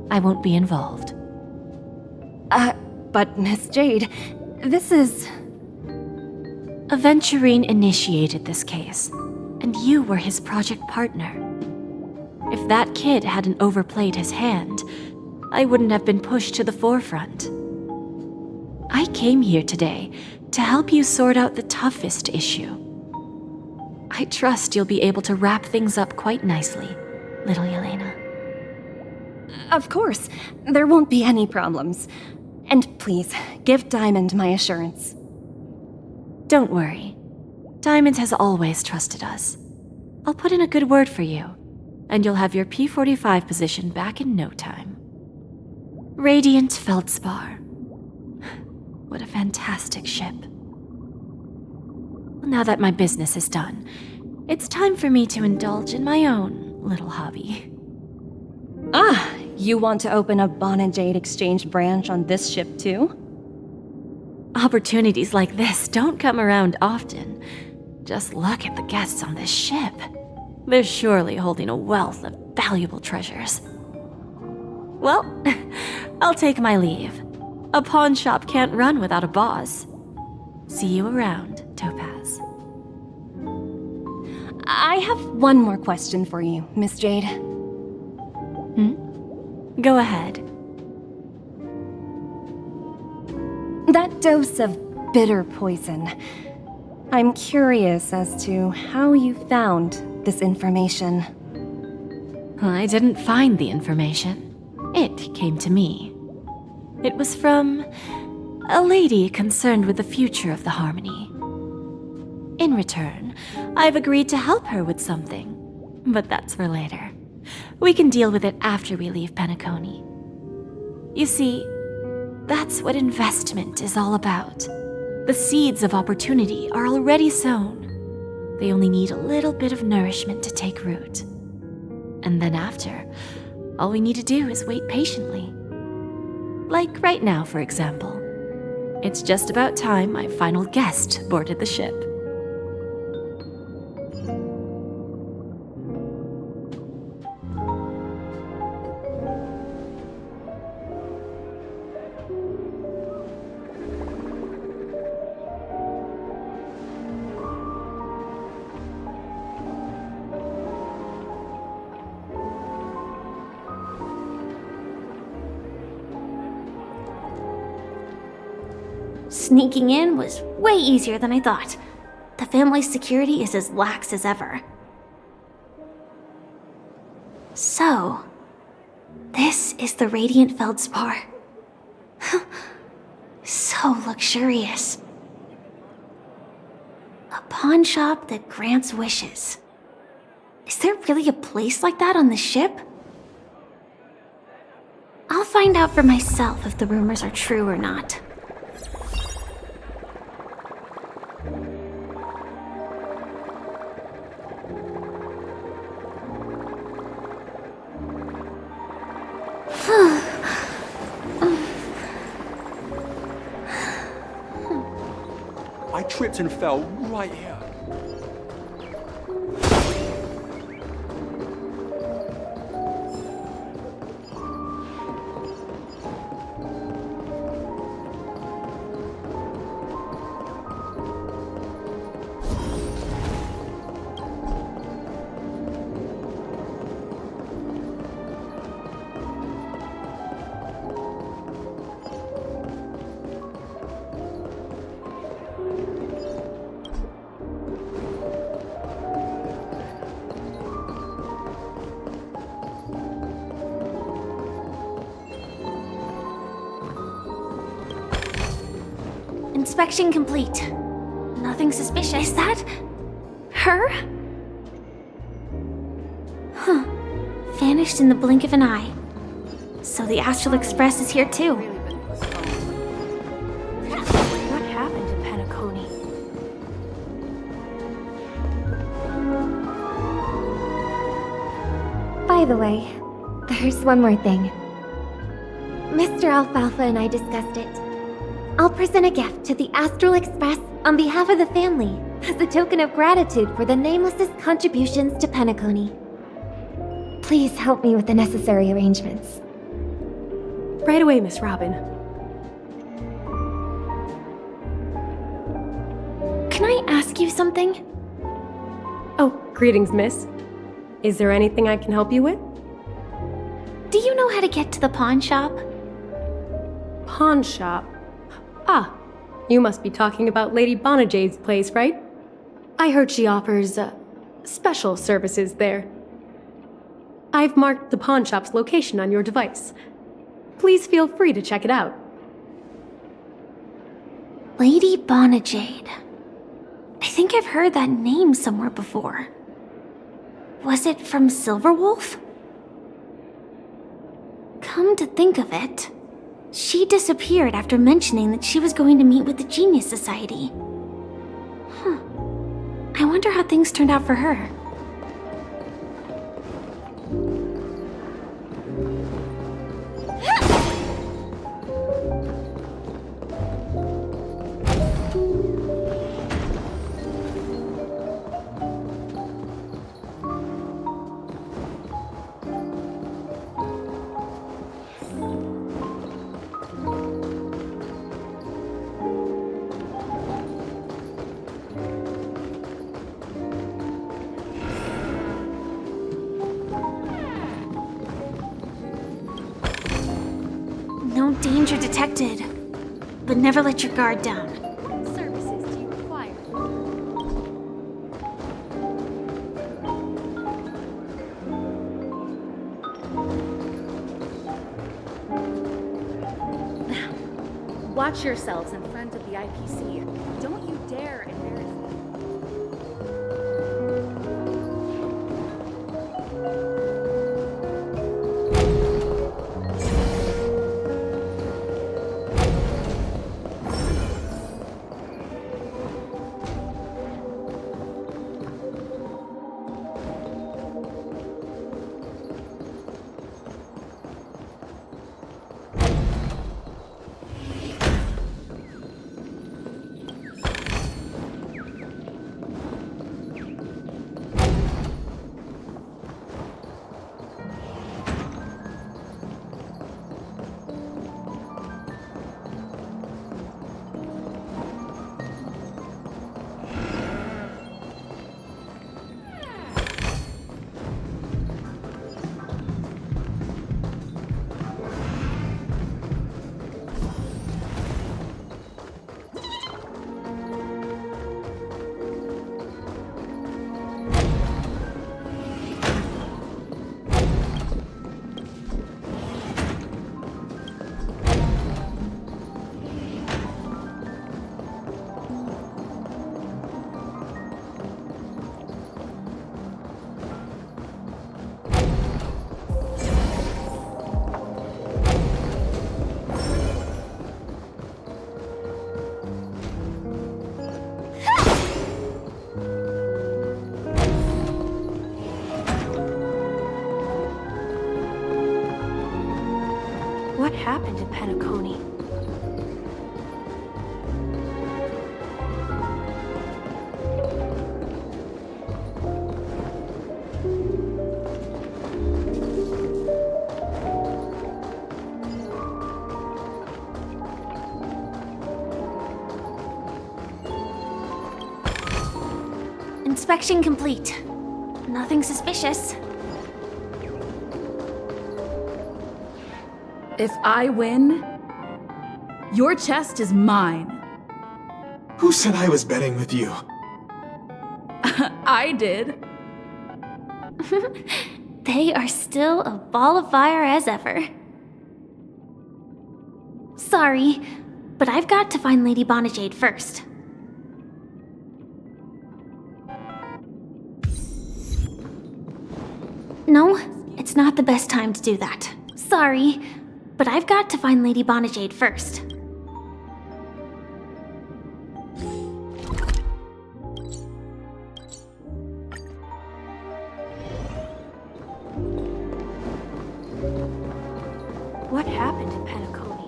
I won't be involved. But Miss Jade, this is... Aventurine initiated this case, and you were his project partner. If that kid hadn't overplayed his hand, I wouldn't have been pushed to the forefront. I came here today to help you sort out the toughest issue. I trust you'll be able to wrap things up quite nicely, little Yelena. Of course, there won't be any problems. And please, give Diamond my assurance. Don't worry. Diamond has always trusted us. I'll put in a good word for you, and you'll have your P-45 position back in no time. Radiant Feldspar. What a fantastic ship. Now that my business is done, it's time for me to indulge in my own little hobby. Ah, you want to open a Bon & Jade exchange branch on this ship too? Opportunities like this don't come around often. Just look at the guests on this ship. They're surely holding a wealth of valuable treasures. Well, I'll take my leave. A pawn shop can't run without a boss. See you around, Topaz. I have one more question for you, Miss Jade. Go ahead. That dose of bitter poison. I'm curious as to how you found this information. I didn't find the information. It came to me. It was from a lady concerned with the future of the Harmony. In return, I've agreed to help her with something, but that's for later. We can deal with it after we leave Penacony. You see, that's what investment is all about. The seeds of opportunity are already sown. They only need a little bit of nourishment to take root. And then after, all we need to do is wait patiently. Like right now, for example. It's just about time my final guest boarded the ship. Sneaking in was way easier than I thought. The family's security is as lax as ever. So, this is the Radiant Feldspar. So luxurious. A pawn shop that grants wishes. Is there really a place like that on the ship? I'll find out for myself if the rumors are true or not. I tripped and fell right here. Inspection complete. Nothing suspicious. Is that her? Huh. Vanished in the blink of an eye. So the Astral Express is here too. What happened to Penacony? By the way, there's one more thing. Mr. Alfalfa and I discussed it. I'll present a gift to the Astral Express on behalf of the family as a token of gratitude for the Nameless's contributions to Penacony. Please help me with the necessary arrangements. Right away, Miss Robin. Can I ask you something? Oh, greetings, miss. Is there anything I can help you with? Do you know how to get to the pawn shop? Pawn shop? Ah, you must be talking about Lady Bonajade's place, right? I heard she offers, special services there. I've marked the pawn shop's location on your device. Please feel free to check it out. Lady Bonajade. I think I've heard that name somewhere before. Was it from Silverwolf? Come to think of it, she disappeared after mentioning that she was going to meet with the Genius Society. I wonder how things turned out for her. No danger detected, but never let your guard down. Services do you require? Watch yourselves in front of the IPC. Don't you dare embarrass me. What happened to Penacony? Inspection complete. Nothing suspicious. If I win, your chest is mine. Who said I was betting with you? I did. They are still a ball of fire as ever. Sorry, but I've got to find Lady Bonajade first. No, it's not the best time to do that. Sorry, but I've got to find Lady Bonajade first. What happened to Penacony?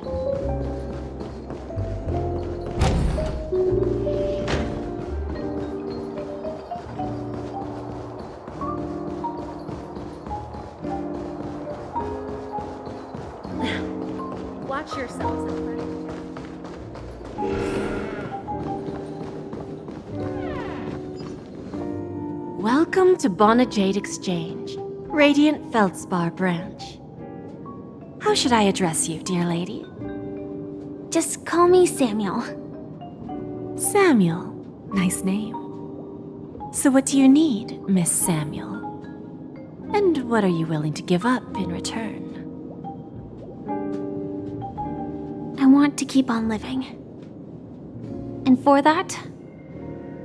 Watch yourselves in front of me. Welcome to Bonajade Exchange, Radiant Feldspar branch. How should I address you, dear lady? Just call me Samuel. Samuel. Nice name. So what do you need, Miss Samuel? And what are you willing to give up in return? I want to keep on living. And for that,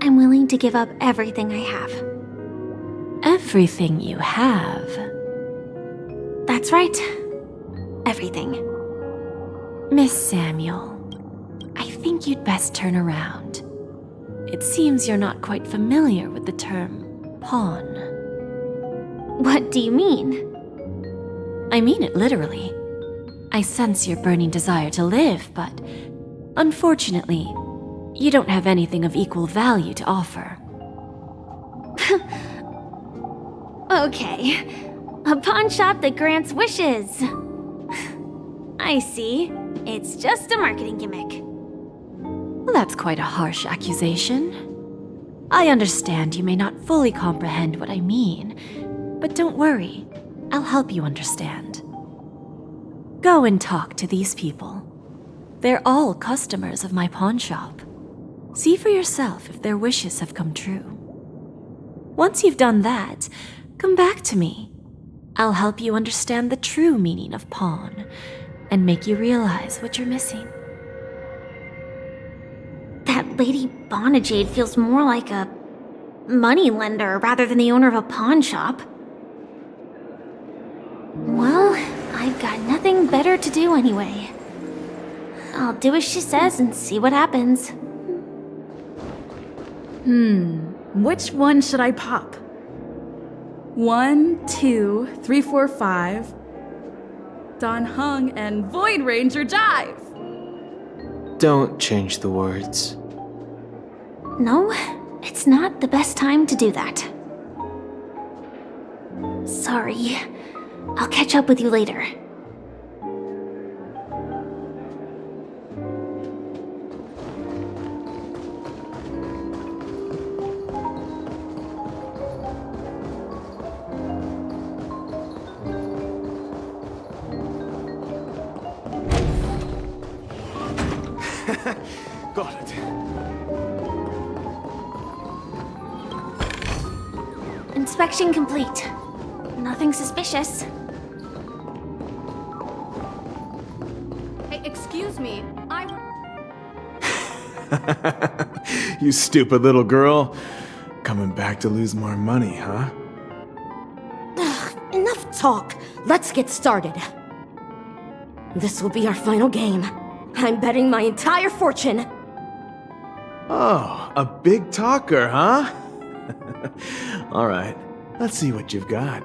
I'm willing to give up everything I have. Everything you have? That's right. Everything. Miss Samuel, I think you'd best turn around. It seems you're not quite familiar with the term pawn. What do you mean? I mean it literally. I sense your burning desire to live, but unfortunately, you don't have anything of equal value to offer. Okay. A pawn shop that grants wishes. I see. It's just a marketing gimmick. Well, that's quite a harsh accusation. I understand you may not fully comprehend what I mean, but don't worry. I'll help you understand. Go and talk to these people. They're all customers of my pawn shop. See for yourself if their wishes have come true. Once you've done that, come back to me. I'll help you understand the true meaning of pawn and make you realize what you're missing. That Lady Bonajade feels more like a money lender rather than the owner of a pawn shop. Well, I've got nothing better to do anyway. I'll do as she says and see what happens. Which one should I pop? 1, 2, 3, 4, 5. Don Hung and Void Ranger Jive. Don't change the words. No, it's not the best time to do that. Sorry. I'll catch up with you later. Got it. Inspection complete. Nothing suspicious. Hey, excuse me. You stupid little girl. Coming back to lose more money, huh? Enough talk. Let's get started. This will be our final game. I'm betting my entire fortune. Oh, a big talker, huh? All right, let's see what you've got.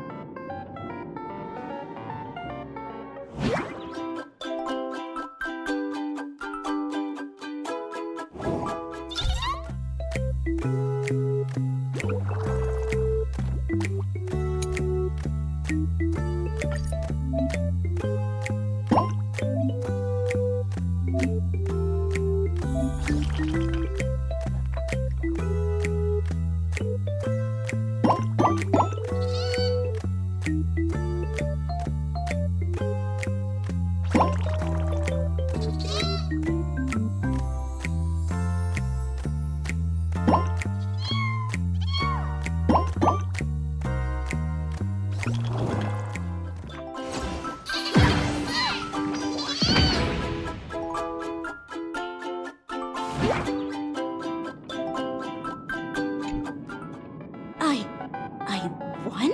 I won?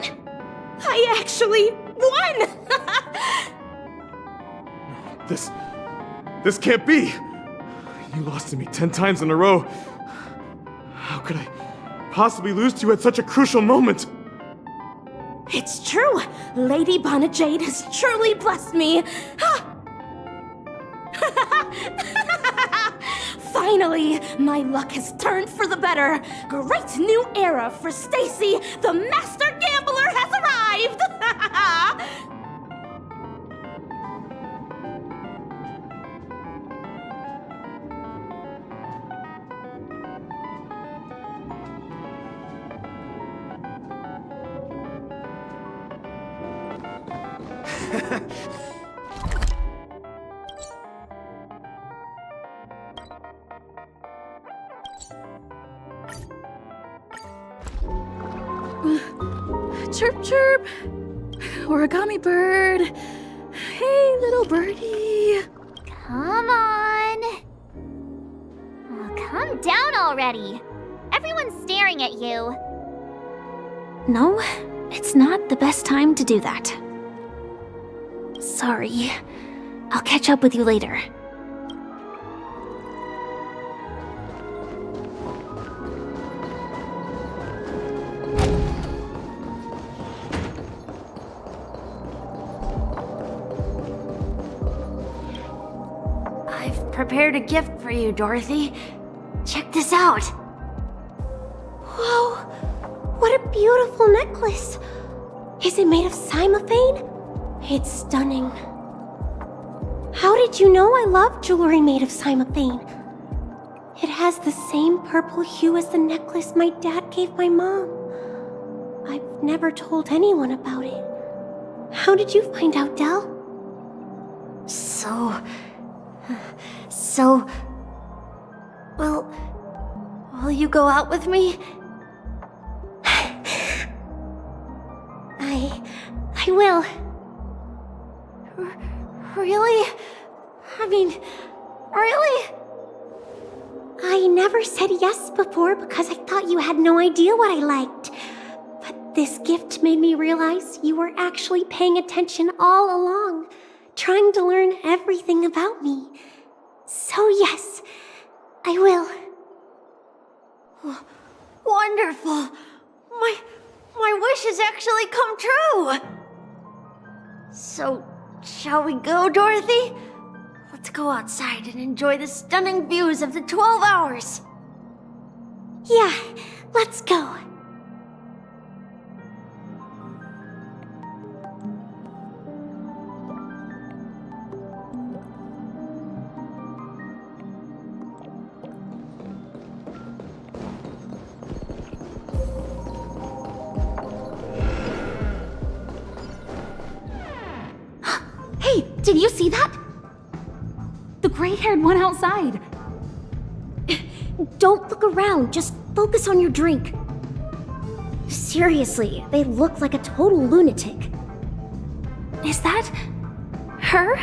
I actually won! This can't be! You lost to me 10 times in a row. How could I possibly lose to you at such a crucial moment? It's true! Lady Bonajade has truly blessed me! Finally, my luck has turned for the better! Great new era for Stacy! The Master Gambler has arrived! Chirp chirp. Origami bird. Hey, little birdie. Come on. Oh, calm down already. Everyone's staring at you. No, it's not the best time to do that. Sorry. I'll catch up with you later. I've prepared a gift for you, Dorothy. Check this out. Whoa! What a beautiful necklace! Is it made of cymophane? It's stunning. How did you know I love jewelry made of cymophane? It has the same purple hue as the necklace my dad gave my mom. I've never told anyone about it. How did you find out, Del? Will you go out with me? I will. Really? I mean, really? I never said yes before because I thought you had no idea what I liked. But this gift made me realize you were actually paying attention all along, trying to learn everything about me. So yes, I will. Wonderful. My wish has actually come true. So, shall we go, Dorothy? Let's go outside and enjoy the stunning views of the 12 hours. Yeah, let's go. Hey, did you see that? The gray-haired one outside. Don't look around, just focus on your drink. Seriously, they look like a total lunatic. Is that her?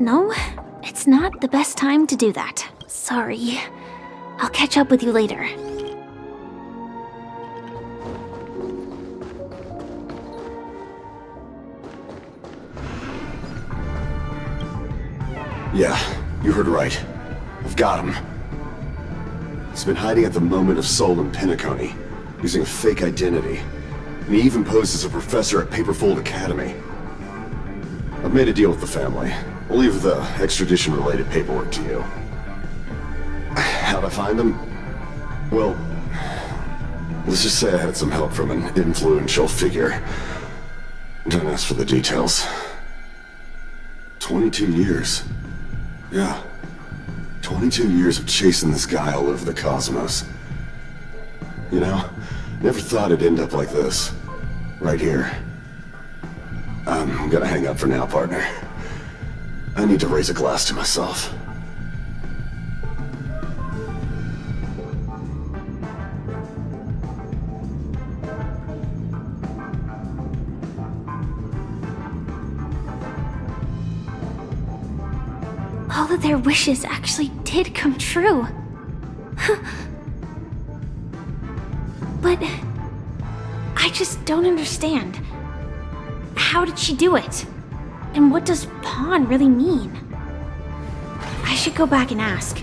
No, it's not the best time to do that. Sorry. I'll catch up with you later. Yeah, you heard right. I've got him. He's been hiding at the Moment of Soul in Penacony, using a fake identity. And he even posed as a professor at Paperfold Academy. I've made a deal with the family. I'll leave the extradition-related paperwork to you. How'd I find him? Well, let's just say I had some help from an influential figure. Don't ask for the details. 22 years. Yeah. 22 years of chasing this guy all over the cosmos. You know, never thought it'd end up like this. Right here. I'm gonna hang up for now, partner. I need to raise a glass to myself. All of their wishes actually did come true. But I just don't understand. How did she do it? And what does pawn really mean? I should go back and ask.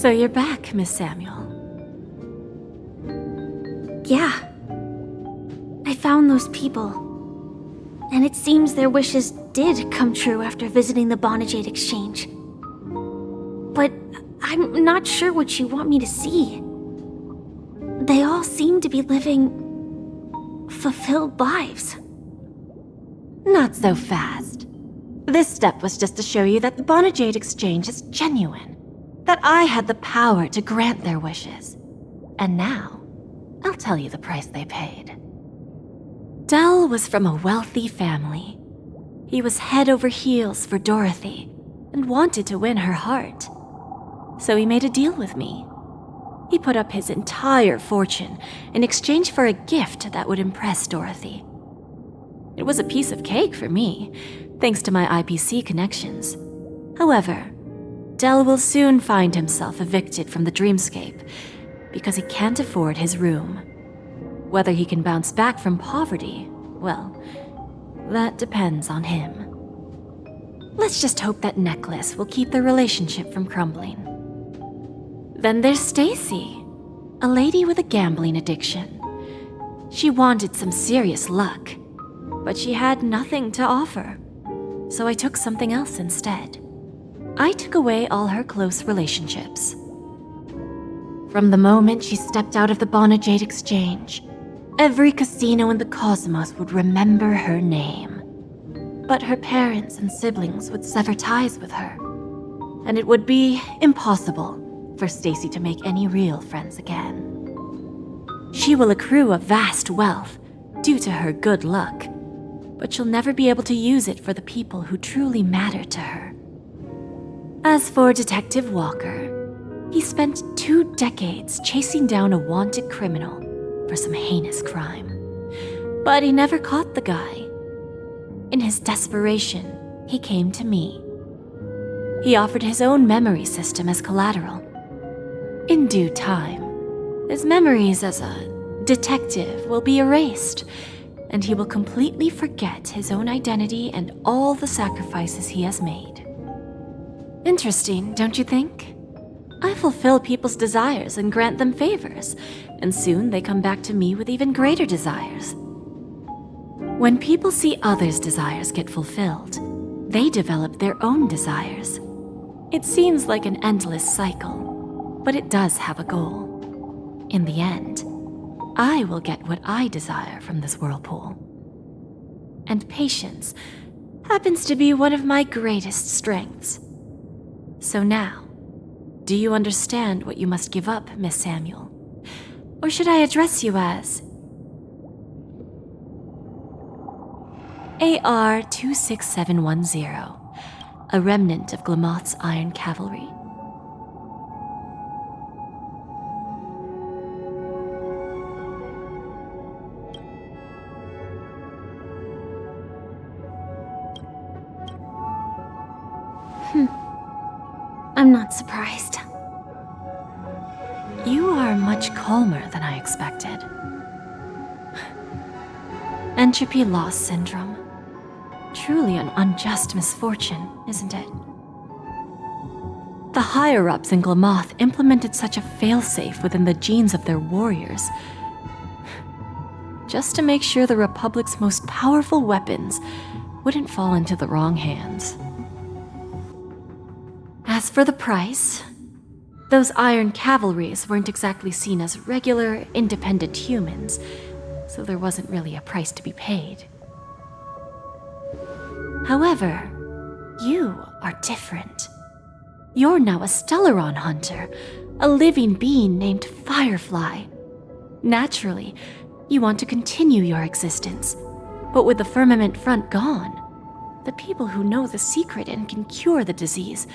So you're back, Miss Samuel. Yeah. I found those people. And it seems their wishes did come true after visiting the Bonajade Exchange. But I'm not sure what you want me to see. They all seem to be living fulfilled lives. Not so fast. This step was just to show you that the Bonajade Exchange is genuine. That I had the power to grant their wishes. And now, I'll tell you the price they paid. Dell was from a wealthy family. He was head over heels for Dorothy and wanted to win her heart. So he made a deal with me. He put up his entire fortune in exchange for a gift that would impress Dorothy. It was a piece of cake for me, thanks to my IPC connections. However, Dell will soon find himself evicted from the dreamscape because he can't afford his room. Whether he can bounce back from poverty, well, that depends on him. Let's just hope that necklace will keep their relationship from crumbling. Then there's Stacy, a lady with a gambling addiction. She wanted some serious luck, but she had nothing to offer, so I took something else instead. I took away all her close relationships. From the moment she stepped out of the Bonajade Exchange, every casino in the cosmos would remember her name. But her parents and siblings would sever ties with her, and it would be impossible for Stacy to make any real friends again. She will accrue a vast wealth due to her good luck, but she'll never be able to use it for the people who truly matter to her. As for Detective Walker, he spent 2 decades chasing down a wanted criminal for some heinous crime. But he never caught the guy. In his desperation, he came to me. He offered his own memory system as collateral. In due time, his memories as a detective will be erased, and he will completely forget his own identity and all the sacrifices he has made. Interesting, don't you think? I fulfill people's desires and grant them favors, and soon they come back to me with even greater desires. When people see others' desires get fulfilled, they develop their own desires. It seems like an endless cycle, but it does have a goal. In the end, I will get what I desire from this whirlpool. And patience happens to be one of my greatest strengths. So now, do you understand what you must give up, Miss Samuel? Or should I address you as AR-26710, a remnant of Glamoth's Iron Cavalry? I'm not surprised. You are much calmer than I expected. Entropy loss syndrome. Truly an unjust misfortune, isn't it? The higher-ups in Glamoth implemented such a failsafe within the genes of their warriors, just to make sure the Republic's most powerful weapons wouldn't fall into the wrong hands. As for the price, those Iron Cavalries weren't exactly seen as regular, independent humans, so there wasn't really a price to be paid. However, you are different. You're now a Stellaron hunter, a living being named Firefly. Naturally, you want to continue your existence, but with the firmament front gone, the people who know the secret and can cure the disease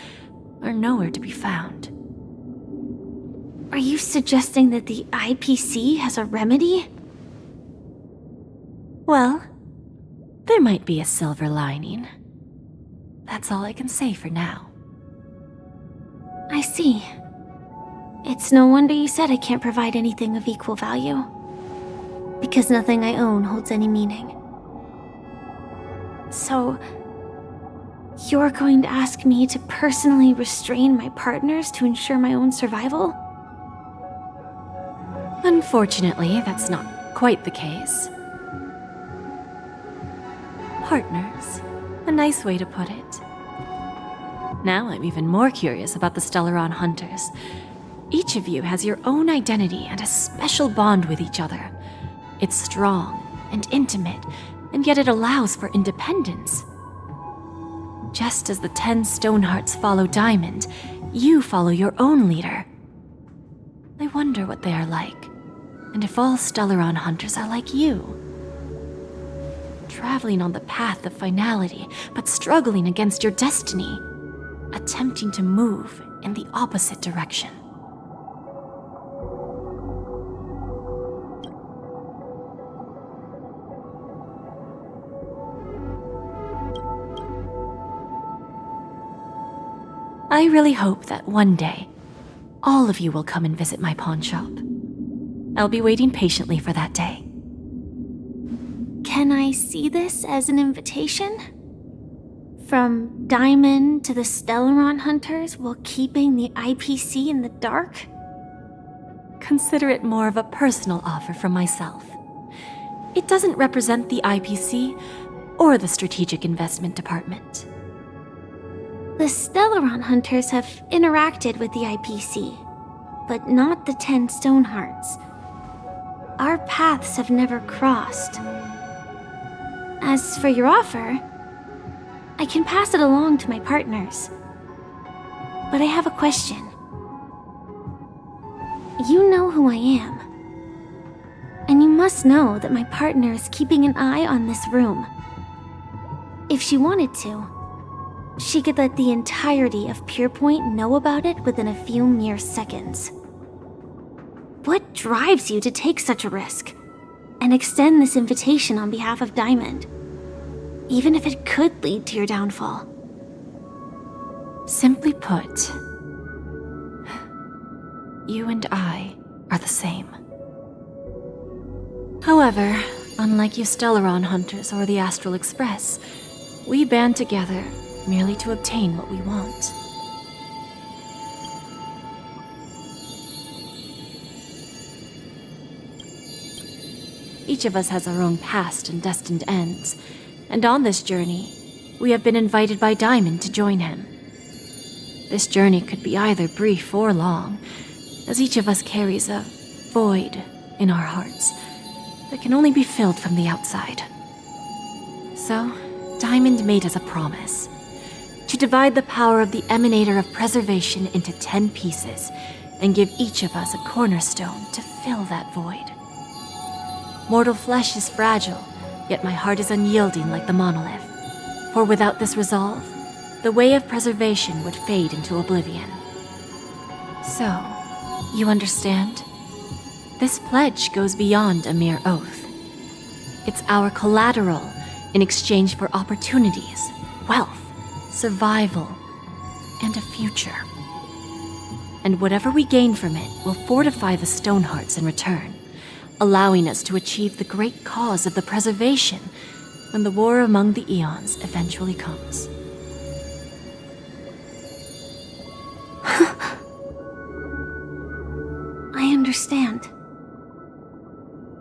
are nowhere to be found. Are you suggesting that the IPC has a remedy? Well, there might be a silver lining. That's all I can say for now. I see. It's no wonder you said I can't provide anything of equal value. Because nothing I own holds any meaning. So, You're going to ask me to personally restrain my partners to ensure my own survival? Unfortunately, that's not quite the case. Partners. A nice way to put it. Now I'm even more curious about the Stellaron Hunters. Each of you has your own identity and a special bond with each other. It's strong and intimate, and yet it allows for independence. Just as the 10 Stonehearts follow Diamond, you follow your own leader. I wonder what they are like, and if all Stellaron Hunters are like you. Traveling on the path of finality, but struggling against your destiny. Attempting to move in the opposite direction. I really hope that one day, all of you will come and visit my pawn shop. I'll be waiting patiently for that day. Can I see this as an invitation? From Diamond to the Stellaron Hunters while keeping the IPC in the dark? Consider it more of a personal offer from myself. It doesn't represent the IPC or the Strategic Investment Department. The Stellaron Hunters have interacted with the IPC, but not the 10 Stonehearts. Our paths have never crossed. As for your offer, I can pass it along to my partners. But I have a question. You know who I am. And you must know that my partner is keeping an eye on this room. If she wanted to, she could let the entirety of Purepoint know about it within a few mere seconds. What drives you to take such a risk and extend this invitation on behalf of Diamond? Even if it could lead to your downfall. Simply put, you and I are the same. However, unlike you Stellaron Hunters or the Astral Express, we band together merely to obtain what we want. Each of us has our own past and destined ends. And on this journey, we have been invited by Diamond to join him. This journey could be either brief or long, as each of us carries a void in our hearts that can only be filled from the outside. So, Diamond made us a promise to divide the power of the Emanator of Preservation into 10 pieces and give each of us a cornerstone to fill that void. Mortal flesh is fragile, yet my heart is unyielding like the monolith. For without this resolve, the way of preservation would fade into oblivion. So, you understand? This pledge goes beyond a mere oath. It's our collateral in exchange for opportunities, wealth, survival, and a future. And whatever we gain from it will fortify the Stonehearts in return, allowing us to achieve the great cause of the preservation when the war among the eons eventually comes. I understand.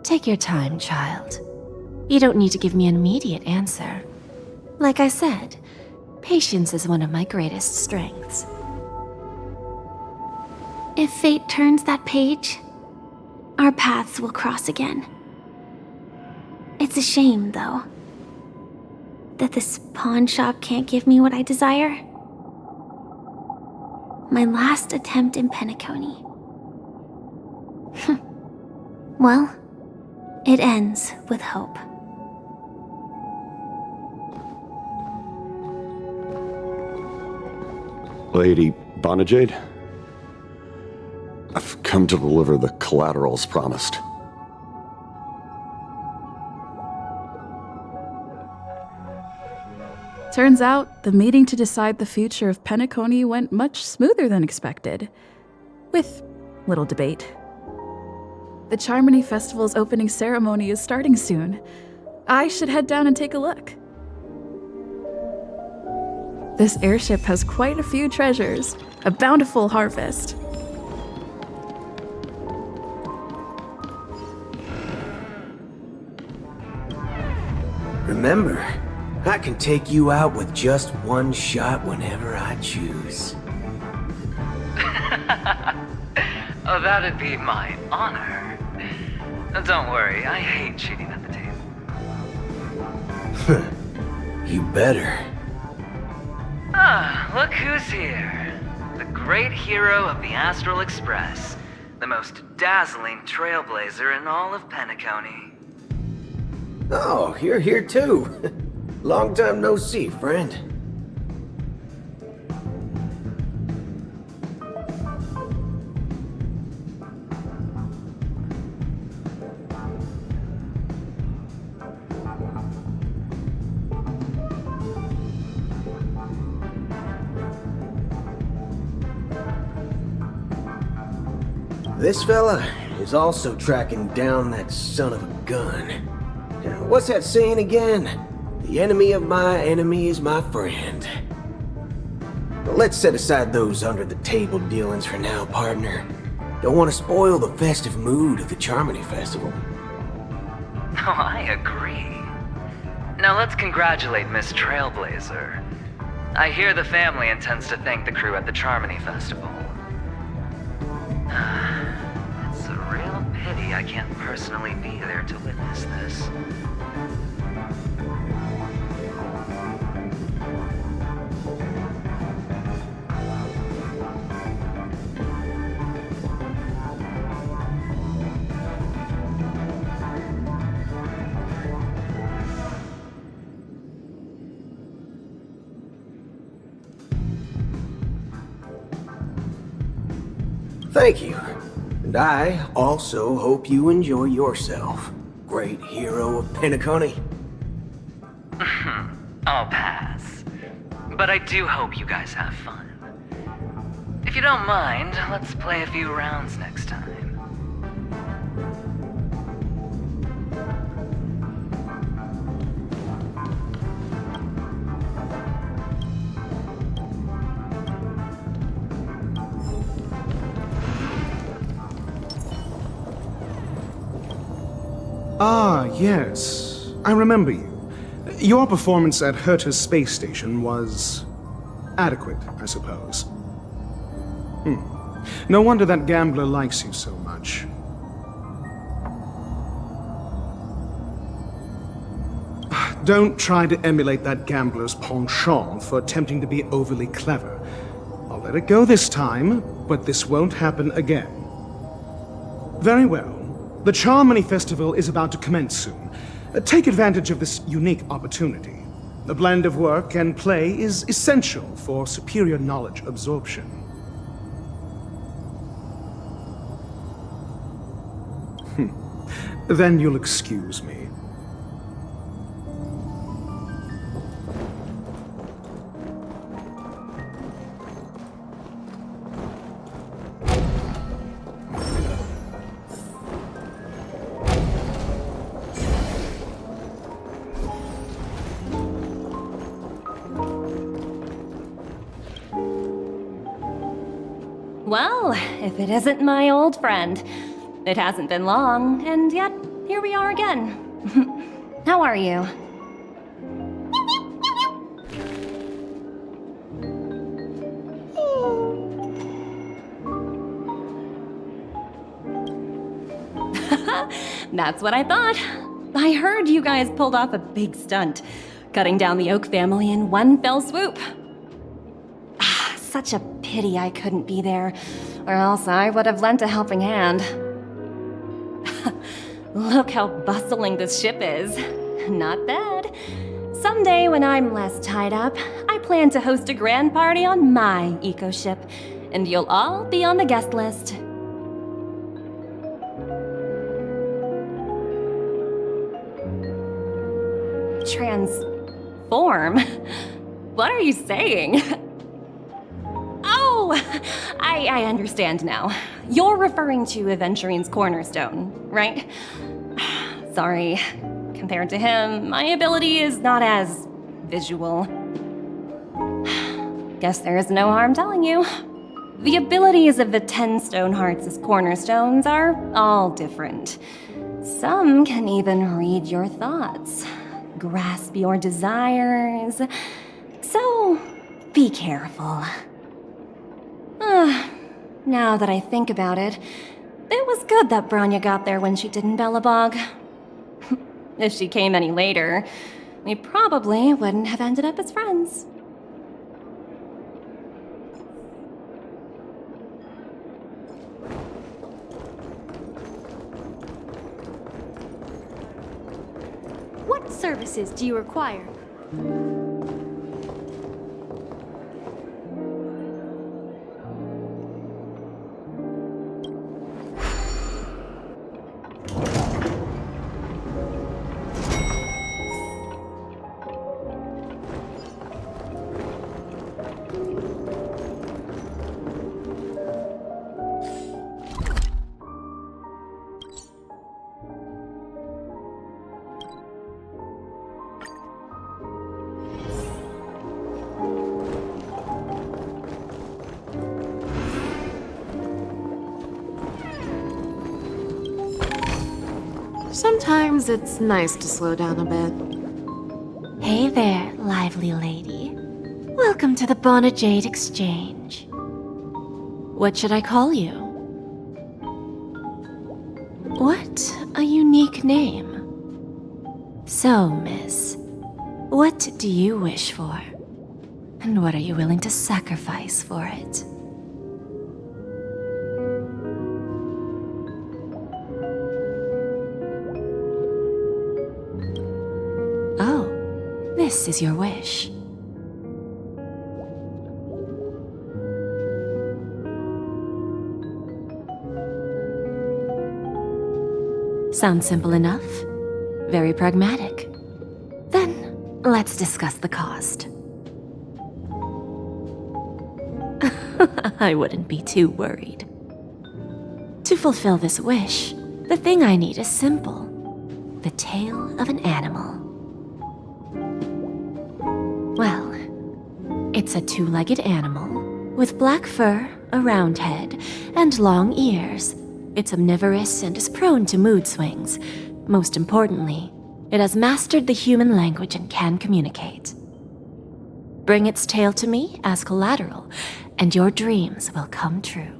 Take your time, child. You don't need to give me an immediate answer. Like I said, patience is one of my greatest strengths. If fate turns that page, our paths will cross again. It's a shame, though, that this pawn shop can't give me what I desire. My last attempt in Penacony. Well, it ends with hope. Lady Bonajade? I've come to deliver the collaterals promised. Turns out, the meeting to decide the future of Penacony went much smoother than expected. With little debate. The Charmony Festival's opening ceremony is starting soon. I should head down and take a look. This airship has quite a few treasures, a bountiful harvest. Remember, I can take you out with just one shot whenever I choose. Oh, that'd be my honor. Don't worry, I hate cheating at the table. You better. Ah, look who's here. The great hero of the Astral Express. The most dazzling trailblazer in all of Penacony. Oh, you're here too. Long time no see, friend. This fella is also tracking down that son of a gun. What's that saying again? The enemy of my enemy is my friend. But let's set aside those under-the-table dealings for now, partner. Don't want to spoil the festive mood of the Charmony Festival. Oh, I agree. Now let's congratulate Miss Trailblazer. I hear the family intends to thank the crew at the Charmony Festival. It's a real pity I can't personally be there to witness this. Thank you. And I also hope you enjoy yourself, great hero of Penacony. I'll pass. But I do hope you guys have fun. If you don't mind, let's play a few rounds next time. Ah, yes. I remember you. Your performance at Herta's space station was adequate, I suppose. No wonder that gambler likes you so much. Don't try to emulate that gambler's penchant for attempting to be overly clever. I'll let it go this time, but this won't happen again. Very well. The Charmony Festival is about to commence soon. Take advantage of this unique opportunity. The blend of work and play is essential for superior knowledge absorption. Then you'll excuse me. Well, if it isn't my old friend. It hasn't been long, and yet, here we are again. How are you? That's what I thought. I heard you guys pulled off a big stunt, cutting down the Oak family in one fell swoop. Such a pity I couldn't be there, or else I would have lent a helping hand. Look how bustling this ship is. Not bad. Someday when I'm less tied up, I plan to host a grand party on my eco-ship, and you'll all be on the guest list. Transform? What are you saying? Oh, I understand now. You're referring to Aventurine's cornerstone, right? Sorry. Compared to him, my ability is not as visual. guess there is no harm telling you. The abilities of the 10 stone hearts as cornerstones are all different. Some can even read your thoughts, grasp your desires. So, be careful. Now that I think about it, it was good that Branya got there when she did in Belobog. If she came any later, we probably wouldn't have ended up as friends. What services do you require? Sometimes it's nice to slow down a bit. Hey there, lively lady. Welcome to the Bonajade Exchange. What should I call you? What a unique name. So, miss, what do you wish for? And what are you willing to sacrifice for it? Oh, this is your wish. Sounds simple enough. Very pragmatic. Then, let's discuss the cost. I wouldn't be too worried. To fulfill this wish, the thing I need is simple. The tail of an animal. Well, it's a two-legged animal with black fur, a round head, and long ears. It's omnivorous and is prone to mood swings. Most importantly, it has mastered the human language and can communicate. Bring its tail to me as collateral, and your dreams will come true.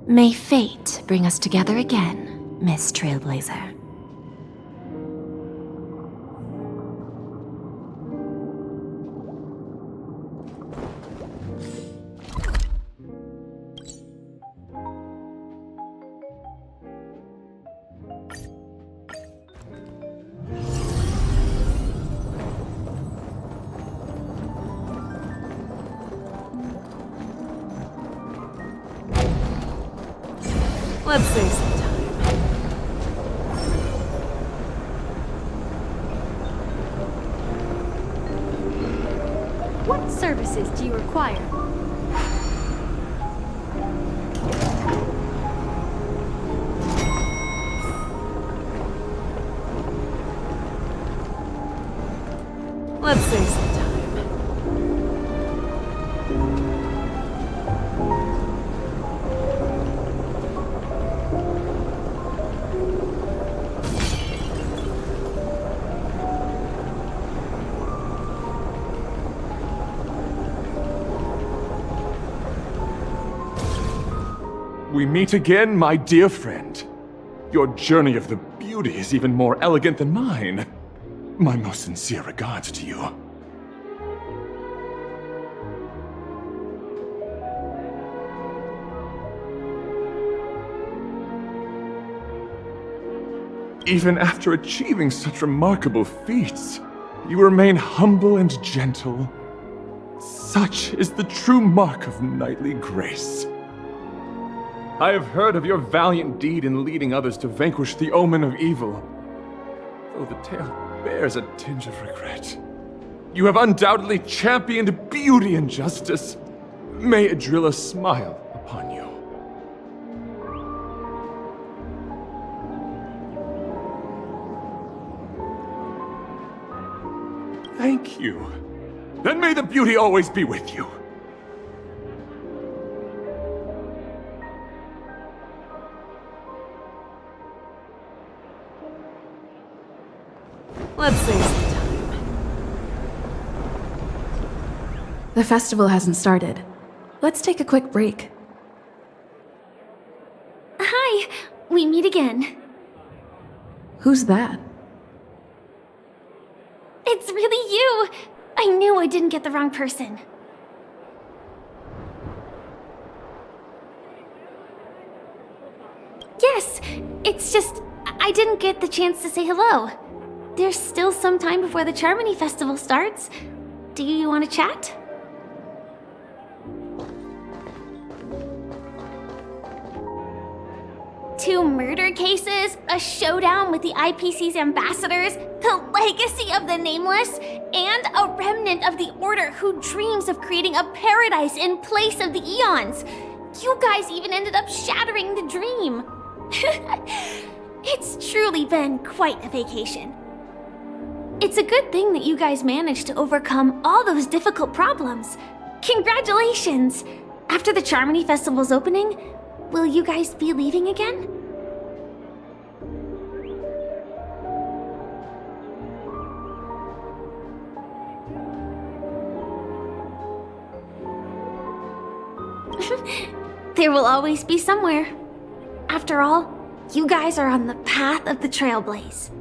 May fate bring us together again, Miss Trailblazer. Let's save some time. What services do you require? Let's save some time. We meet again, my dear friend. Your journey of the beauty is even more elegant than mine. My most sincere regards to you. Even after achieving such remarkable feats, you remain humble and gentle. Such is the true mark of knightly grace. I have heard of your valiant deed in leading others to vanquish the omen of evil, though the tale bears a tinge of regret. You have undoubtedly championed beauty and justice. May it drill a smile upon you. Thank you. Then may the beauty always be with you. Let's save some time. The festival hasn't started. Let's take a quick break. Hi, we meet again. Who's that? It's really you! I knew I didn't get the wrong person. Yes, it's just I didn't get the chance to say hello. There's still some time before the Charmony Festival starts. Do you want to chat? Two murder cases, a showdown with the IPC's ambassadors, the legacy of the Nameless, and a remnant of the Order who dreams of creating a paradise in place of the Eons. You guys even ended up shattering the dream. It's truly been quite a vacation. It's a good thing that you guys managed to overcome all those difficult problems. Congratulations! After the Charmony Festival's opening, will you guys be leaving again? There will always be somewhere. After all, you guys are on the path of the Trailblaze.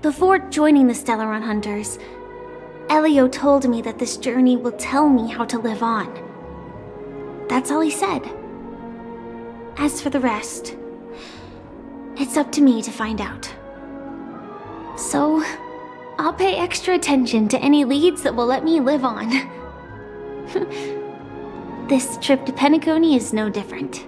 Before joining the Stellaron Hunters, Elio told me that this journey will tell me how to live on. That's all he said. As for the rest, it's up to me to find out. So, I'll pay extra attention to any leads that will let me live on. This trip to Penacony is no different.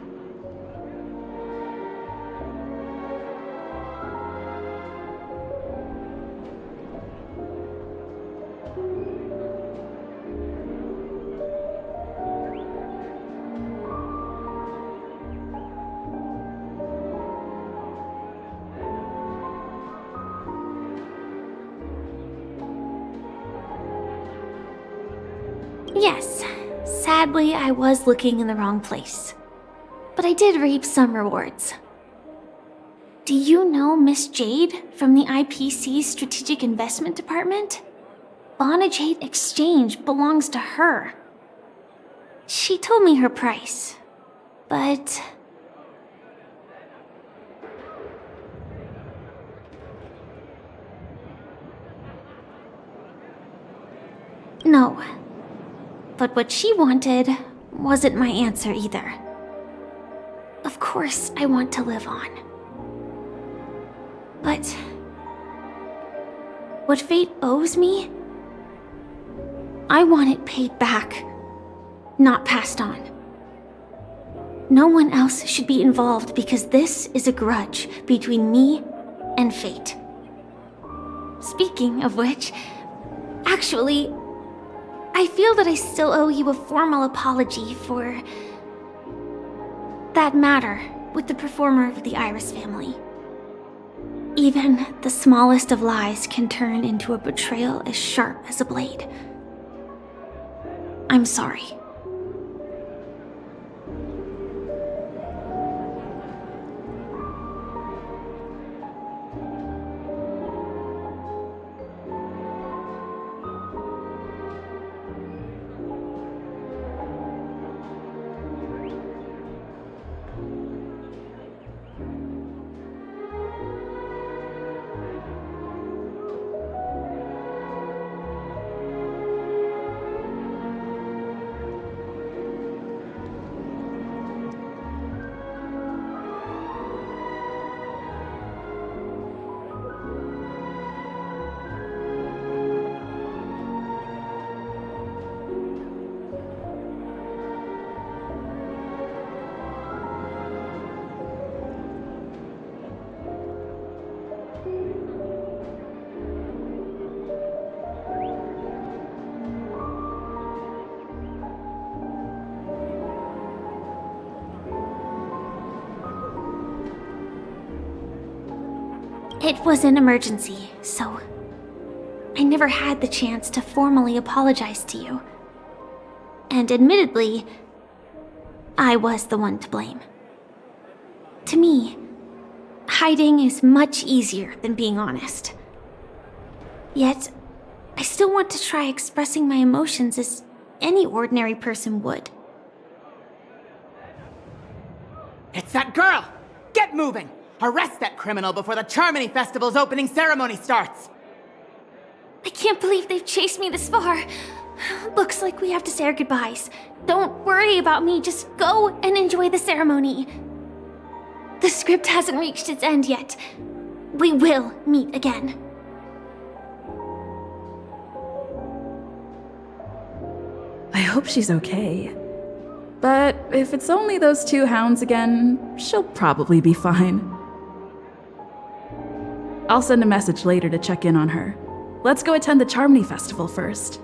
Yes, sadly I was looking in the wrong place. But I did reap some rewards. Do you know Miss Jade from the IPC's Strategic Investment Department? Bonajade Exchange belongs to her. She told me her price, but... No. But what she wanted wasn't my answer either. Of course, I want to live on. But what fate owes me, I want it paid back, not passed on. No one else should be involved because this is a grudge between me and fate. Speaking of which, actually, I feel that I still owe you a formal apology for that matter with the performer of the Iris family. Even the smallest of lies can turn into a betrayal as sharp as a blade. I'm sorry. It was an emergency, so I never had the chance to formally apologize to you. And admittedly, I was the one to blame. To me, hiding is much easier than being honest. Yet, I still want to try expressing my emotions as any ordinary person would. It's that girl! Get moving! Arrest that criminal before the Charmony Festival's opening ceremony starts! I can't believe they've chased me this far. Looks like we have to say our goodbyes. Don't worry about me, just go and enjoy the ceremony. The script hasn't reached its end yet. We will meet again. I hope she's okay. But if it's only those two hounds again, she'll probably be fine. I'll send a message later to check in on her. Let's go attend the Charmony Festival first.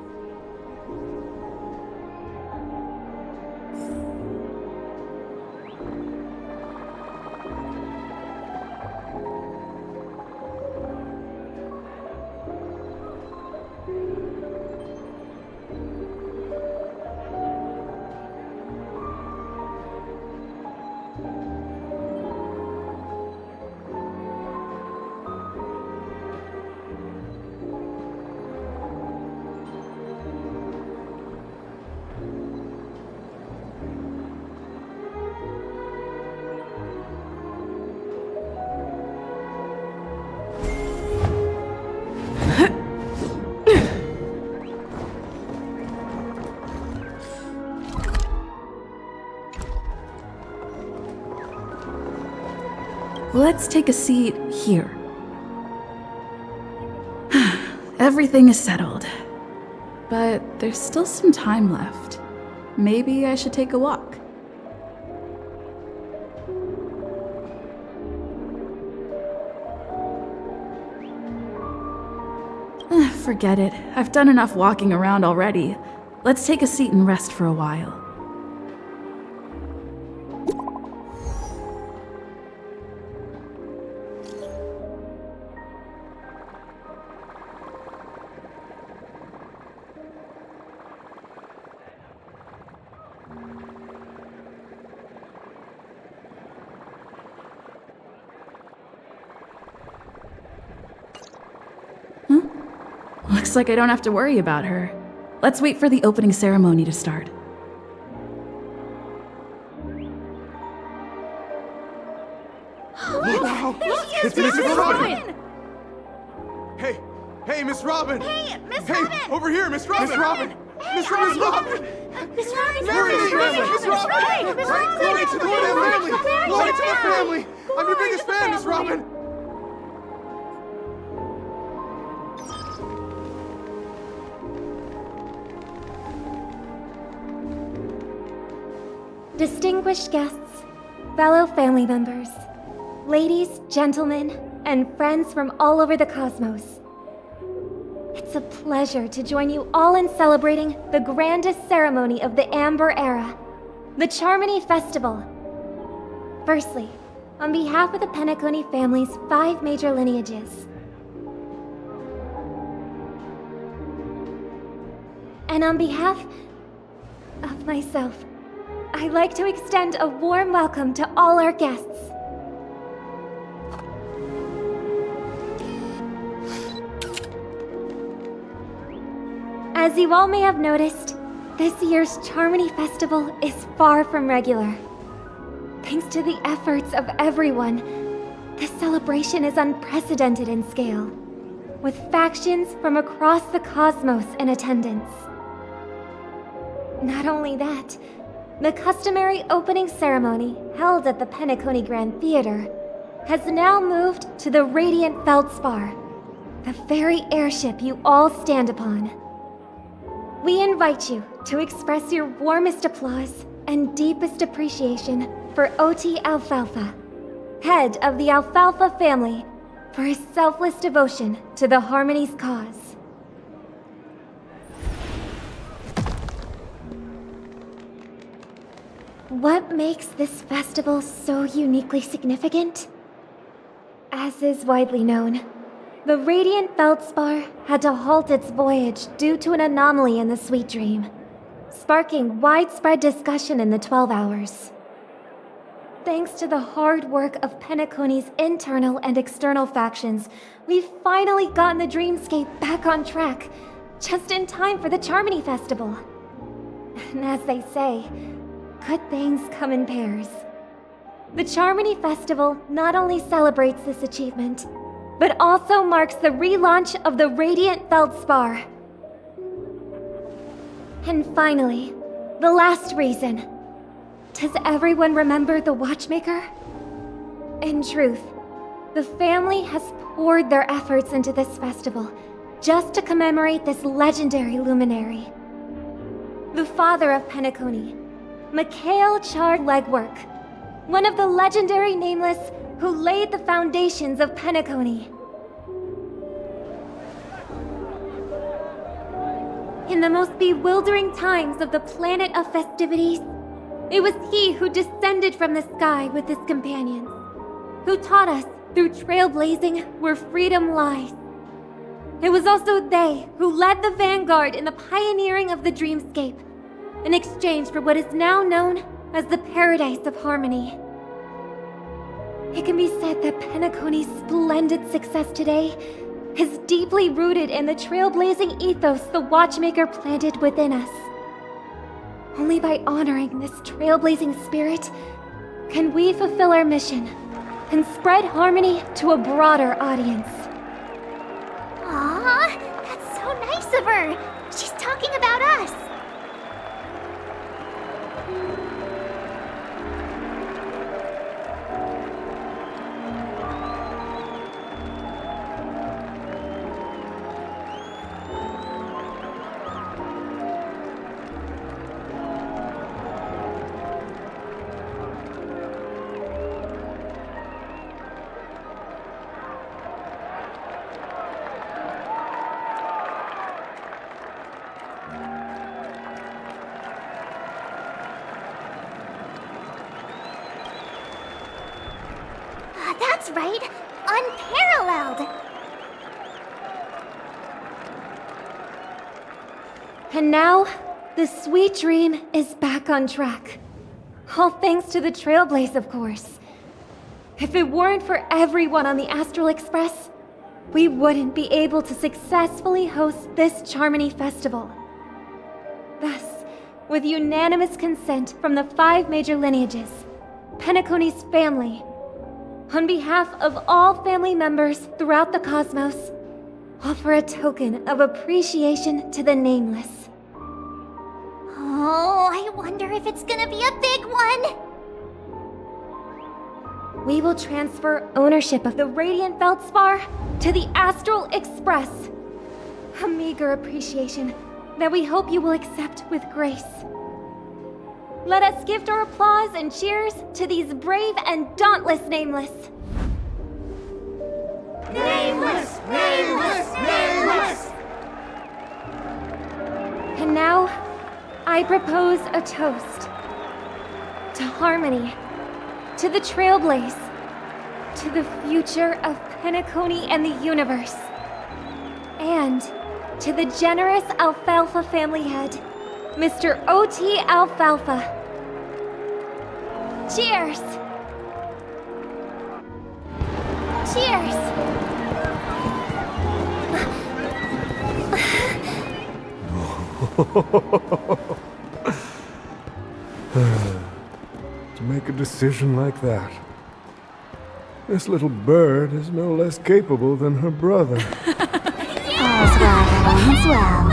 Let's take a seat here. Everything is settled. But there's still some time left. Maybe I should take a walk. Forget it. I've done enough walking around already. Let's take a seat and rest for a while. Looks like I don't have to worry about her. Let's wait for the opening ceremony to start. Wow! It's Miss Robin! Hey, Miss Robin! Hey, Miss Robin! Hey, over here, Miss Robin! Miss Robin! Miss Robin! Miss Robin! Miss Robin! Glory to the family! Glory to the family! I'm your biggest fan, Miss Robin! Distinguished guests, fellow family members, ladies, gentlemen, and friends from all over the cosmos. It's a pleasure to join you all in celebrating the grandest ceremony of the Amber Era, the Charmony Festival. Firstly, on behalf of the Penacony family's 5 major lineages, and on behalf of myself, I'd like to extend a warm welcome to all our guests. As you all may have noticed, this year's Charmony Festival is far from regular. Thanks to the efforts of everyone, this celebration is unprecedented in scale, with factions from across the cosmos in attendance. Not only that, the customary opening ceremony held at the Penacony Grand Theater has now moved to the Radiant Feldspar, the very airship you all stand upon. We invite you to express your warmest applause and deepest appreciation for OT Alfalfa, head of the Alfalfa family, for his selfless devotion to the Harmony's cause. What makes this festival so uniquely significant? As is widely known, the Radiant Feldspar had to halt its voyage due to an anomaly in the Sweet Dream, sparking widespread discussion in the 12 Hours. Thanks to the hard work of Penacony's internal and external factions, we've finally gotten the Dreamscape back on track, just in time for the Charmony Festival. And as they say, good things come in pairs. The Charmony Festival not only celebrates this achievement, but also marks the relaunch of the Radiant Feldspar. And finally, the last reason. Does everyone remember the Watchmaker? In truth, the family has poured their efforts into this festival just to commemorate this legendary luminary. The father of Penacony, Mikhail charred legwork, one of the legendary Nameless who laid the foundations of Penacony. In the most bewildering times of the planet of festivities, it was he who descended from the sky with his companions, who taught us through trailblazing where freedom lies. It was also they who led the vanguard in the pioneering of the Dreamscape, in exchange for what is now known as the Paradise of Harmony. It can be said that Penacony's splendid success today is deeply rooted in the trailblazing ethos the Watchmaker planted within us. Only by honoring this trailblazing spirit can we fulfill our mission and spread harmony to a broader audience. Aw, that's so nice of her. She's talking about us. That's right, unparalleled. And now, the Sweet Dream is back on track. All thanks to the Trailblaze, of course. If it weren't for everyone on the Astral Express, we wouldn't be able to successfully host this Charmony Festival. Thus, with unanimous consent from the 5 major lineages, Penacony's family, on behalf of all family members throughout the cosmos, offer a token of appreciation to the Nameless. Oh, I wonder if it's gonna be a big one. We will transfer ownership of the Radiant Feldspar to the Astral Express. A meager appreciation that we hope you will accept with grace. Let us gift our applause and cheers to these brave and dauntless Nameless. Nameless! Nameless! Nameless! And now, I propose a toast. To harmony, to the Trailblaze, to the future of Penacony and the universe, and to the generous Alfalfa family head, Mr. O.T. Alfalfa. Cheers! Cheers! To make a decision like that. This little bird is no less capable than her brother. All's well.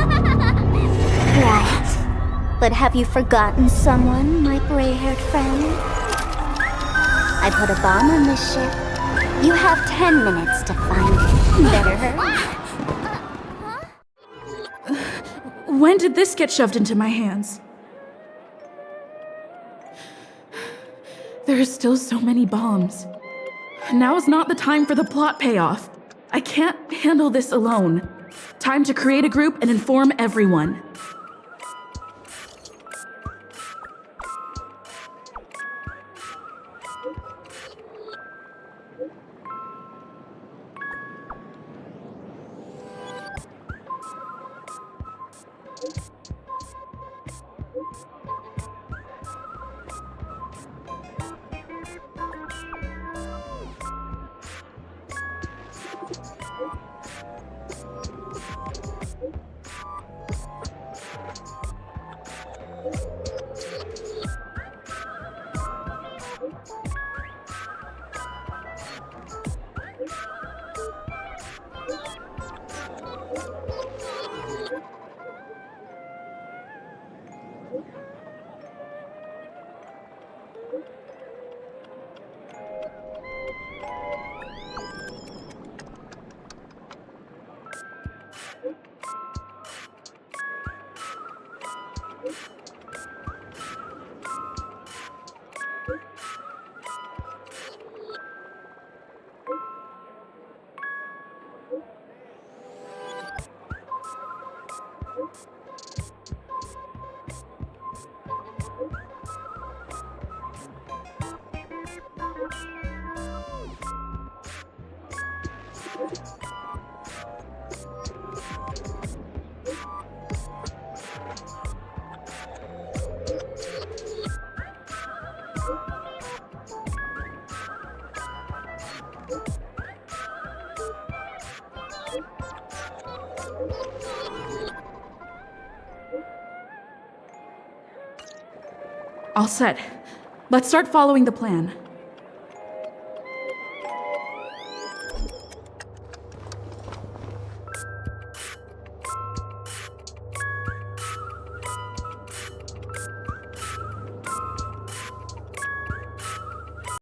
Right. But have you forgotten someone, my gray-haired friend? I put a bomb on this ship. You have 10 minutes to find it. Better hurry. When did this get shoved into my hands? There are still so many bombs. Now is not the time for the plot payoff. I can't handle this alone. Time to create a group and inform everyone. All set. Let's start following the plan.